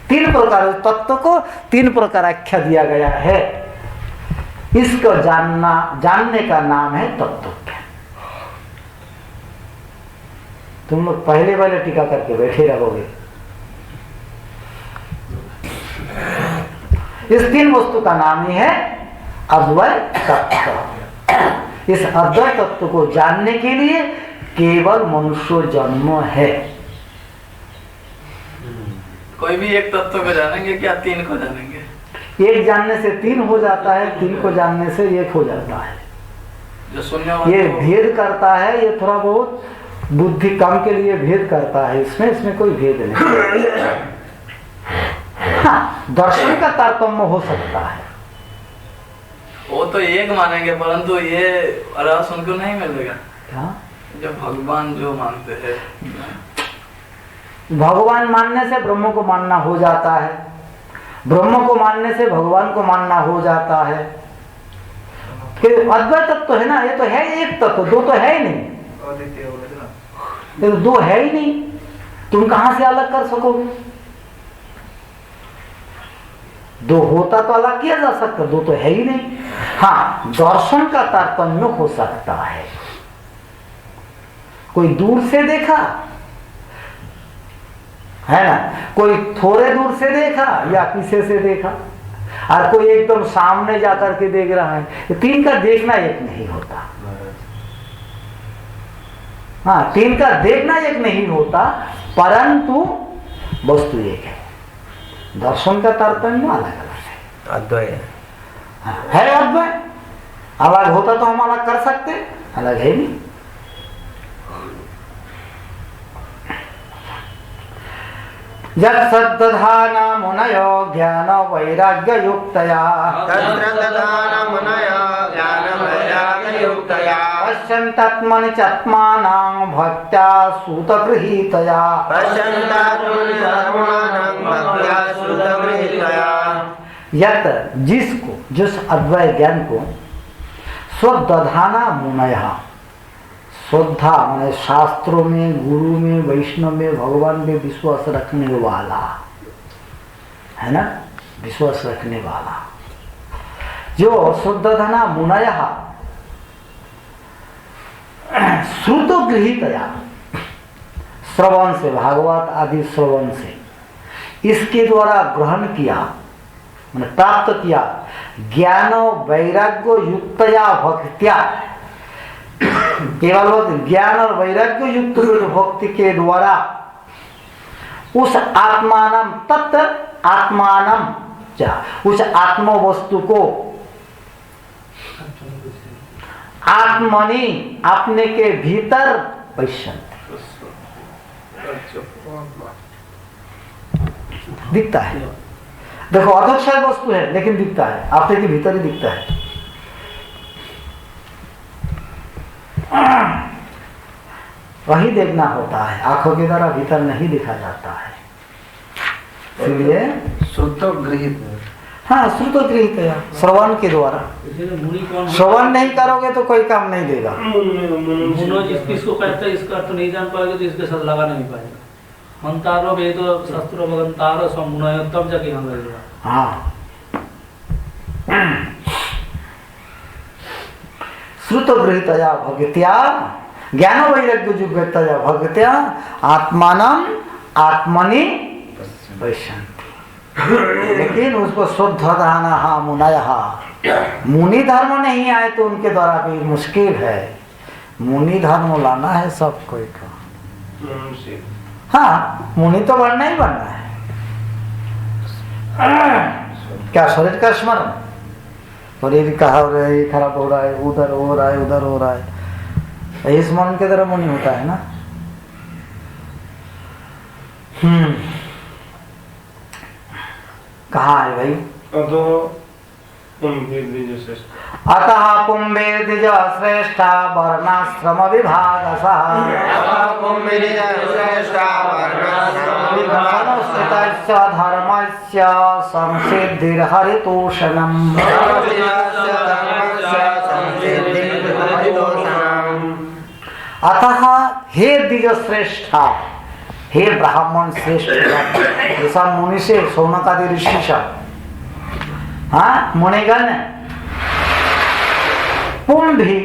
तीन प्रकार तत्व को तीन प्रकार आख्या दिया गया है। इसको जानने का नाम है तत्व। तुम लोग पहले टीका करके बैठे रहोगे, इस तीन वस्तु का नाम ही है अद्वैत तत्व। इस अद्वैत तत्व को जानने के लिए केवल मनुष्य जन्म है। कोई भी एक तत्व को जानेंगे क्या तीन को जानेंगे? एक जानने से तीन हो जाता है, तीन को जानने से एक हो जाता है। जो शून्य ये भेद करता है, ये थोड़ा बहुत बुद्धि कम के लिए भेद करता है, इसमें कोई भेद नहीं। हाँ, दर्शन का तारतम्य हो सकता है। वो तो एक मानेंगे, परंतु ये रस उनको नहीं मिलेगा। क्या? जो भगवान जो मानते हैं, भगवान मानने से ब्रह्म को मानना हो जाता है, ब्रह्म को मानने से भगवान को मानना हो जाता है। कि अद्वैत तत्व है ना, ये तो है एक तत्व, दो तो है ही नहीं। ये तो दो है ही नहीं, तुम कहां से अलग कर सकोगे? दो होता तो अलग किया जा सकता, दो तो है ही नहीं। हाँ, दर्शन का तारतम्य हो सकता है। कोई दूर से देखा है ना, कोई थोड़े दूर से देखा या पीछे से देखा, और कोई एकदम सामने जाकर के देख रहा है। तीन का देखना एक नहीं होता। हाँ, तीन का देखना एक नहीं होता, परंतु वस्तु एक है। दर्शन का तारतम्य अलग अलग है। अद्वैत है अद्वैत। अलग होता तो हम अलग कर सकते, अलग है नहीं। यत् सद्दधाना मुनयो ज्ञान वैराग्य युक्तया पश्यन्तात्मनि चात्मानं भक्त्या सुतगृहीतया। यत् जिसको, जिस अद्वैत ज्ञान को स्वदधाना मुनयः, श्रद्धा माने शास्त्रों में, गुरु में, वैष्णव में, भगवान में विश्वास रखने वाला है ना, विश्वास रखने वाला जो शुद्धधना मुनयः श्रुतो गृहीतया, श्रवण से, भागवत आदि श्रवण से इसके द्वारा ग्रहण किया, माने प्राप्त किया, ज्ञान वैराग्य युक्तया भक्त्या, केवल ज्ञान और वैराग्य युक्त भक्ति के द्वारा उस आत्मानम तत्व आत्मानम क्या, उस आत्म वस्तु को आत्मनि अपने के भीतर पश्यन्ति, दिखता है। देखो अधोक्षर वस्तु है लेकिन दिखता है, अपने के भीतर ही दिखता है। वही देखना होता है, आंखों के द्वारा भीतर नहीं दिखा जाता है। इसलिए श्रुतो गृहीत, हाँ, श्रुतो गृहीत है, श्रवण के द्वारा। श्रवण नहीं करोगे तो कोई काम नहीं देगा। मुनो जिसको कहते हैं इसका अर्थ नहीं जान पाएगा तो इसके साथ लगा नहीं पाएगा। मंतारो वेद शास्त्रो भगंतारो समुनय, तब जाके हम लगेगा। हाँ, श्रुतो गृहीतया भक्त्या ज्ञान वैराग्य युक्तया भक्त्या आत्मानं आत्मनि पश्यन्ति। लेकिन उसको शुद्धधानः मुनयः, मुनि धर्म नहीं आए तो उनके द्वारा भी मुश्किल है। मुनि धर्म लाना है सब कोई का। हाँ, मुनि तो बनना ही बनना है। क्या शरीर का स्मरण, शरीर कहा हो रहा है, खराब हो रहा है, उधर हो रहा है, उधर हो रहा है, यही स्मरण के तरह मुनि होता है ना। कहाँ है भाई? अतः पुंबे द्विज श्रेष्ठा वर्णाश्रम विभागसः अनुष्ठितस्य धर्मस्य संसिद्धिर्हरितोषणम्। अतः हे द्विज श्रेष्ठा, हे ब्राह्मण श्रेष्ठ, ऐसा मुनि से शौनकादि ऋषि सब, हाँ, मुनिगण पुंभी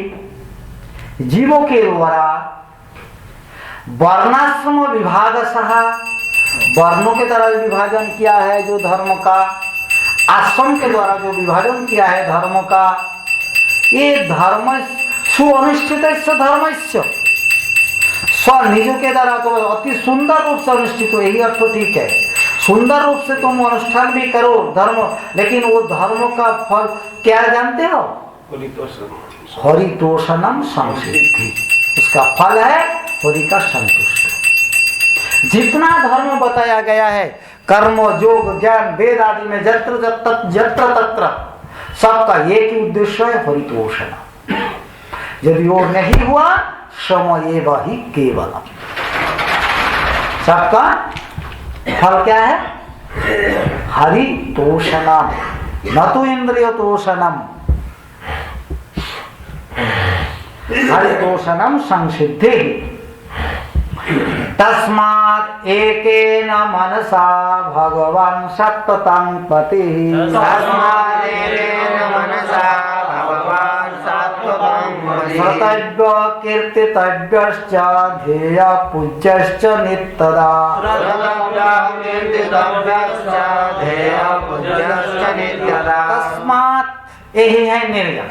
जीवों के द्वारा वर्णाश्रम विभागसः, वर्णों के तरह विभाजन किया है जो धर्म का, आश्रम के द्वारा जो विभाजन किया है धर्मों का, ये धर्म सुअनुष्ठित धर्मस्य, स्वनिज के द्वारा तो अति सुंदर रूप से अनुष्ठित हो, यही अर्थ ठीक है। सुंदर रूप से तुम अनुष्ठान भी करो धर्म, लेकिन वो धर्म का फल क्या जानते हो? हरितोषणम संसिद्धि, उसका फल है हरि का संतुष्ट। जितना धर्म बताया गया है, कर्म योग ज्ञान वेद आदि में जत्र तत्र सबका एक ही उद्देश्य है, हरितोषण। यदि वो नहीं हुआ समय वही केवलम, सबका फल क्या है? हरितोषणम, न तो इंद्रिय तोषणम, हरितोषणम संसिद्धि। तस्मात् एकेन मनसा भगवान् सत्ततं पतिः, तस्मात् एकेन मनसा भगवान् सत्ततं पतिः, श्रोतव्य कीर्तितव्यश्च ध्येय पूज्यश्च नित्यदा, तस्मात् यही है निर्णय।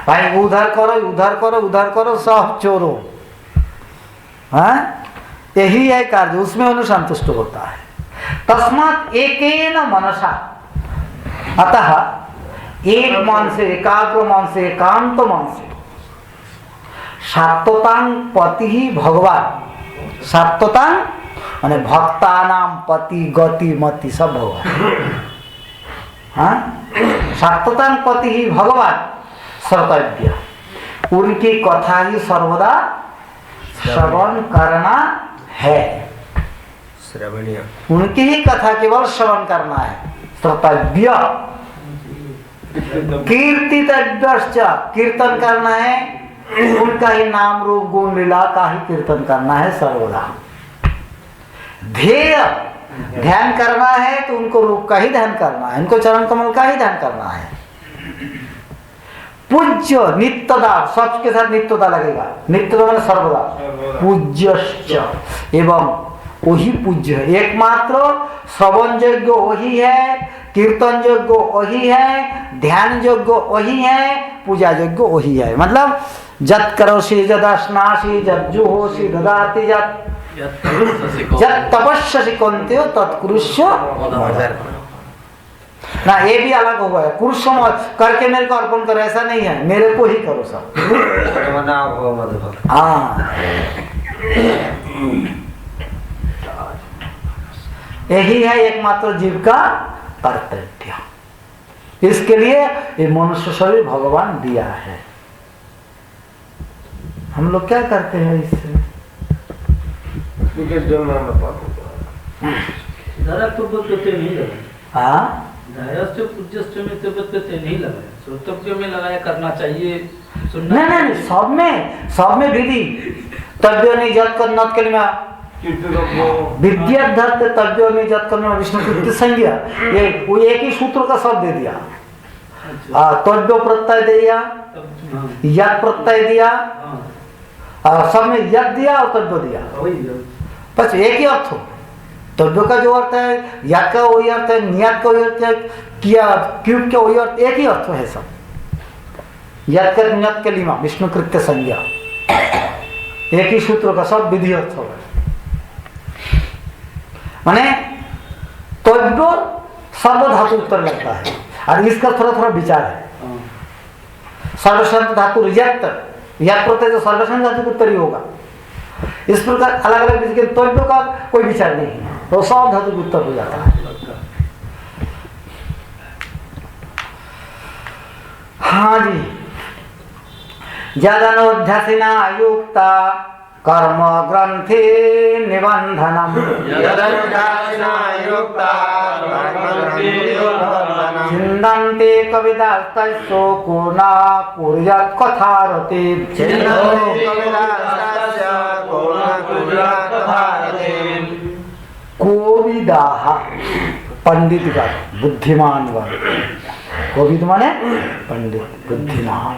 भाई उधर करो उधर करो उधर करो, सब चोरो, हाँ यही है कार्य, उसमें अनुसंतुष्ट होता है। तस्मात् एकेन मनसा, अतः एक मन से, एकाग्र मन से, एकांत मन से, सात्वतांग पति ही भगवान, सात्वतांग माने भक्तानाम पति गति मति सब भगवान, हाँ सात्वतांग पति ही भगवान श्रोतव्य, उनकी कथा ही सर्वदा श्रवण करना है, श्रवणीय, उनकी ही कथा केवल श्रवण करना है, श्रोतव्य। कीर्तितव्यश्च, कीर्तन करना है, उनका ही नाम रूप गुण लीला का ही कीर्तन करना है सर्वदा। ध्येय, ध्यान करना है तो उनको रूप का ही ध्यान करना है, उनको चरण कमल का ही ध्यान करना है। पूज्य, नित्यदा, सबके साथ नित्यदा लगेगा, नित्यदा मतलब सर्वदा, पूज्यश्च, एवं वही पूज्य है, एकमात्र श्रवण योग्य वही है, कीर्तन योग्य वही है, ध्यान योग्य वही है, पूजा योग्य वही है। मतलब जत करोषि जदाश्नासि जज्जुहोषि ददाति जत तपस्यसि कौन्तेय तत्कुरुष्व ना, ये भी अलग हुआ है, कुरुष्व करके मेरे को अर्पण करो, ऐसा नहीं है, मेरे को ही करो सब। हाँ यही है एकमात्र जीव का कर्तव्य। इसके लिए ये मनुष्य शरीर भगवान दिया है। हम लोग क्या करते हैं इससे? हाँ नहीं लगाया, श्रोतव्य में लगाया, करना चाहिए, सुनना नहीं, सब में विधि तव्य निजत करना के लिए विद्या धर्त तव्य निजत करना विष्णु कृत्य संज्ञा, ये वो एक ही सूत्र का सब दे दिया। तव्य प्रत्यय दे दिया, यद प्रत्यय दिया, सब में यद दिया और तव्य दिया, बस एक ही अर्थ हो। तव्य का जो अर्थ है, याद का वही अर्थ है, नियत का वही अर्थ है, किया क्यूब का वही अर्थ, एक ही अर्थ है सब। याद कर नियत के लिमा विष्णु कृत्य संज्ञा, एक ही सूत्र का सब विधि अर्थ होगा। माने तव्य सर्व धातु उत्तर लगता है, और इसका थोड़ा थोड़ा विचार है। सर्वसंत धातु यत् प्रत्यय जो सर्वसंत धातु उत्तर ही होगा। इस प्रकार अलग अलग तव्य का कोई विचार नहीं है, तो सब धातु उत्तर हो जाता है। हाँ जी, जदनुध्यासिना युक्ता कर्म ग्रंथि निबंधनम, चिंदन्ते कविदास्तस्यो को न कुर्यात् कथारते, कोविदाः पंडित का बुद्धिमान वर्ग, कोविद माने पंडित बुद्धिमान,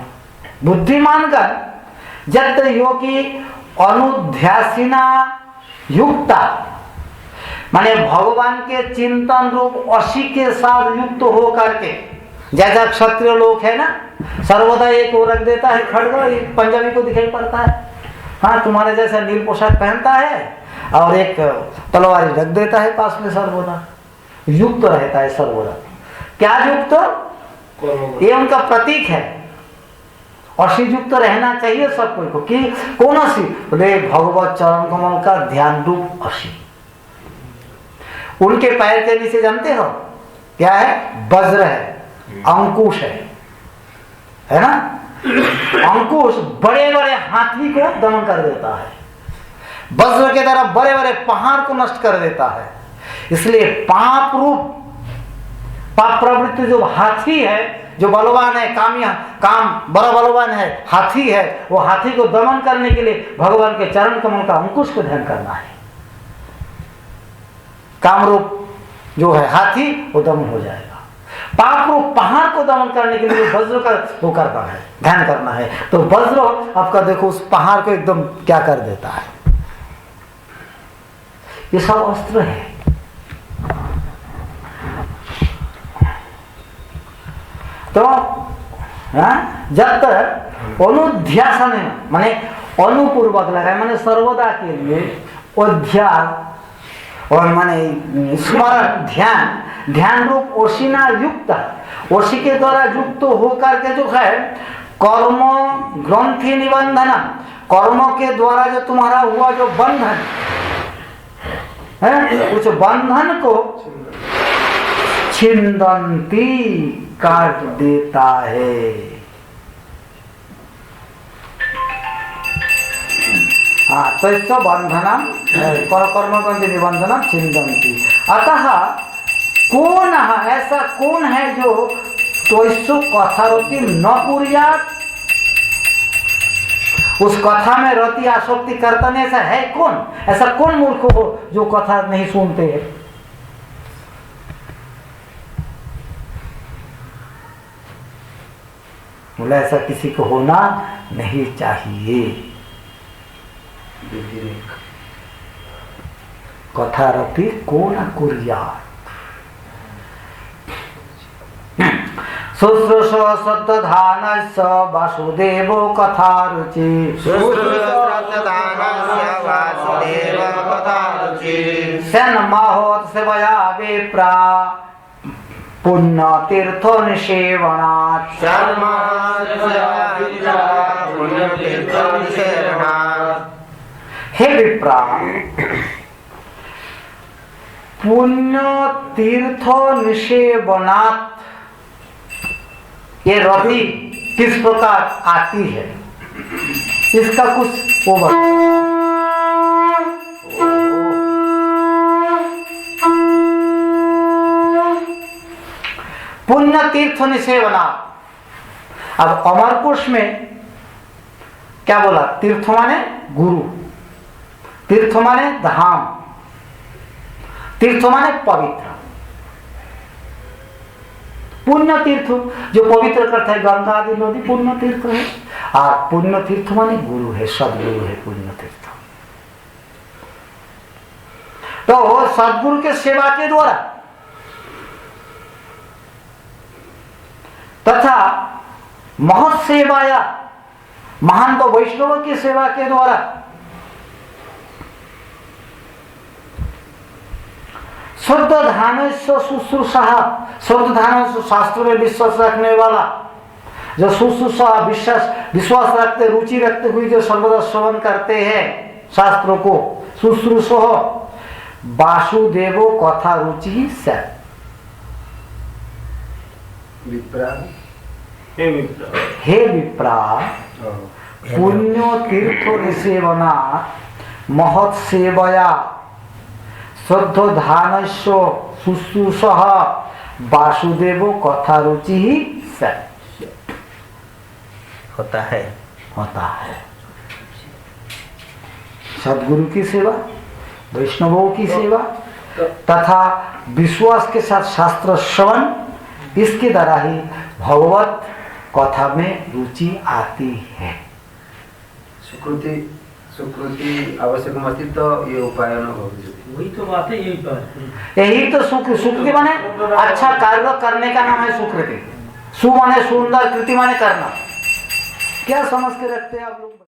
बुद्धिमान का जत्र योगी अनुध्यासिना युक्ता, माने भगवान के चिंतन रूप असी के साथ युक्त हो करके, जैसा क्षत्रिय लोग है ना, सर्वदा एक को रख देता है खड़ग, एक पंजाबी को दिखाई पड़ता है, हाँ तुम्हारे जैसा नील पोशाक पहनता है और एक तलवारी रख देता है पास में, सर्वदा युक्त रहता है सर्वदा। क्या युक्त? ये उनका प्रतीक है। असी युक्त रहना चाहिए सब कोई को। कि कौन असी? बोले भगवत चरण कमल का ध्यान रूप असी। उनके पैर के नीचे जानते हो क्या है? वज्र है, अंकुश है ना? अंकुश बड़े बड़े हाथी को दमन कर देता है, वज्र के द्वारा बड़े बड़े पहाड़ को नष्ट कर देता है। इसलिए पाप रूप, पाप प्रवृत्ति जो हाथी है, जो बलवान है, काम बड़ा बलवान है, हाथी है, वो हाथी को दमन करने के लिए भगवान के चरण कमल का अंकुश को ध्यान करना है। काम रूप जो है हाथी, वो दमन हो जाएगा। पाप रूप पहाड़ को दमन करने के लिए वज्र का वो करना है, ध्यान करना है। तो वज्र आपका देखो उस पहाड़ को एकदम क्या कर देता है। ये सब अस्त्र है। तो जब तक अनुध्यासन माने अनुपूर्वक लगा, माने सर्वदा के लिए अध्यास और माने स्मरण, ध्यान रूप ओशिना युक्त, ओशी के द्वारा युक्त होकर के जो है कर्म ग्रंथि निबंधन, कर्मों के द्वारा जो तुम्हारा हुआ जो बंधन है, उस बंधन को छिंदंती काट देता है। हाँ, तो इसका बंधनम कर्म ग्रंथि निबंधनम छिंदंती। अतः कौन है ऐसा, कौन है जो तो कथा रति न कुर्यात, उस कथा में रति आसक्ति करता नहीं, ऐसा है कौन? ऐसा कौन मूर्ख हो जो कथा नहीं सुनते हैं? बोला ऐसा किसी को होना नहीं चाहिए। कथा रति को न कुर्यात। शुश्रूष श्रद्धानस्य वासुदेव कथा रुचि, सन्महोत्सवया विप्रा पुण्य तीर्थ निषेवणात्, हे विप्रा, पुण्य तीर्थ निषेवणात् ये रति किस प्रकार आती है, इसका कुछ वो पुण्य तीर्थ निषेवना। अब अमरकोश में क्या बोला? तीर्थ माने गुरु, तीर्थ माने धाम, तीर्थ माने पवित्र। पुण्य तीर्थ जो पवित्र करता है, गंगा आदि नदी पुण्य तीर्थ है। और पुण्य तीर्थ माने गुरु है, सदगुरु है पुण्य तीर्थ। तो सदगुरु के सेवा के द्वारा तथा महत् सेवाया, महान तो वैष्णव की सेवा के द्वारा शुद्ध ध्यानस्य शुश्रूषा, शुद्ध ध्यान शास्त्र में विश्वास रखने वाला, जो शुश्रूषा विश्वास रखते, रुचि रखते हुए जो सर्वदा श्रवण करते हैं शास्त्रों को, शुश्रूषो वासुदेवो कथा रुचि से। हे विप्रा, पुण्य तीर्थ निषेवना महत् सेवया शुद्ध ध्यानस्य शुश्रूषः वासुदेव कथा रुचि ही होता है। सदगुरु की सेवा, वैष्णवों की सेवा तथा विश्वास के साथ शास्त्र श्रवण, इसके द्वारा ही भगवत कथा में रुचि आती है। सुकृति आवश्यकमस्ति तो ये उपाय न भविष्यति। वही तो बात है, यही तो है। यही तो सुकृति माने अच्छा कार्य करने का नाम है सुकृति। सु माने सुंदर, कृति माने करना। क्या समझ के रखते हैं आप लोग?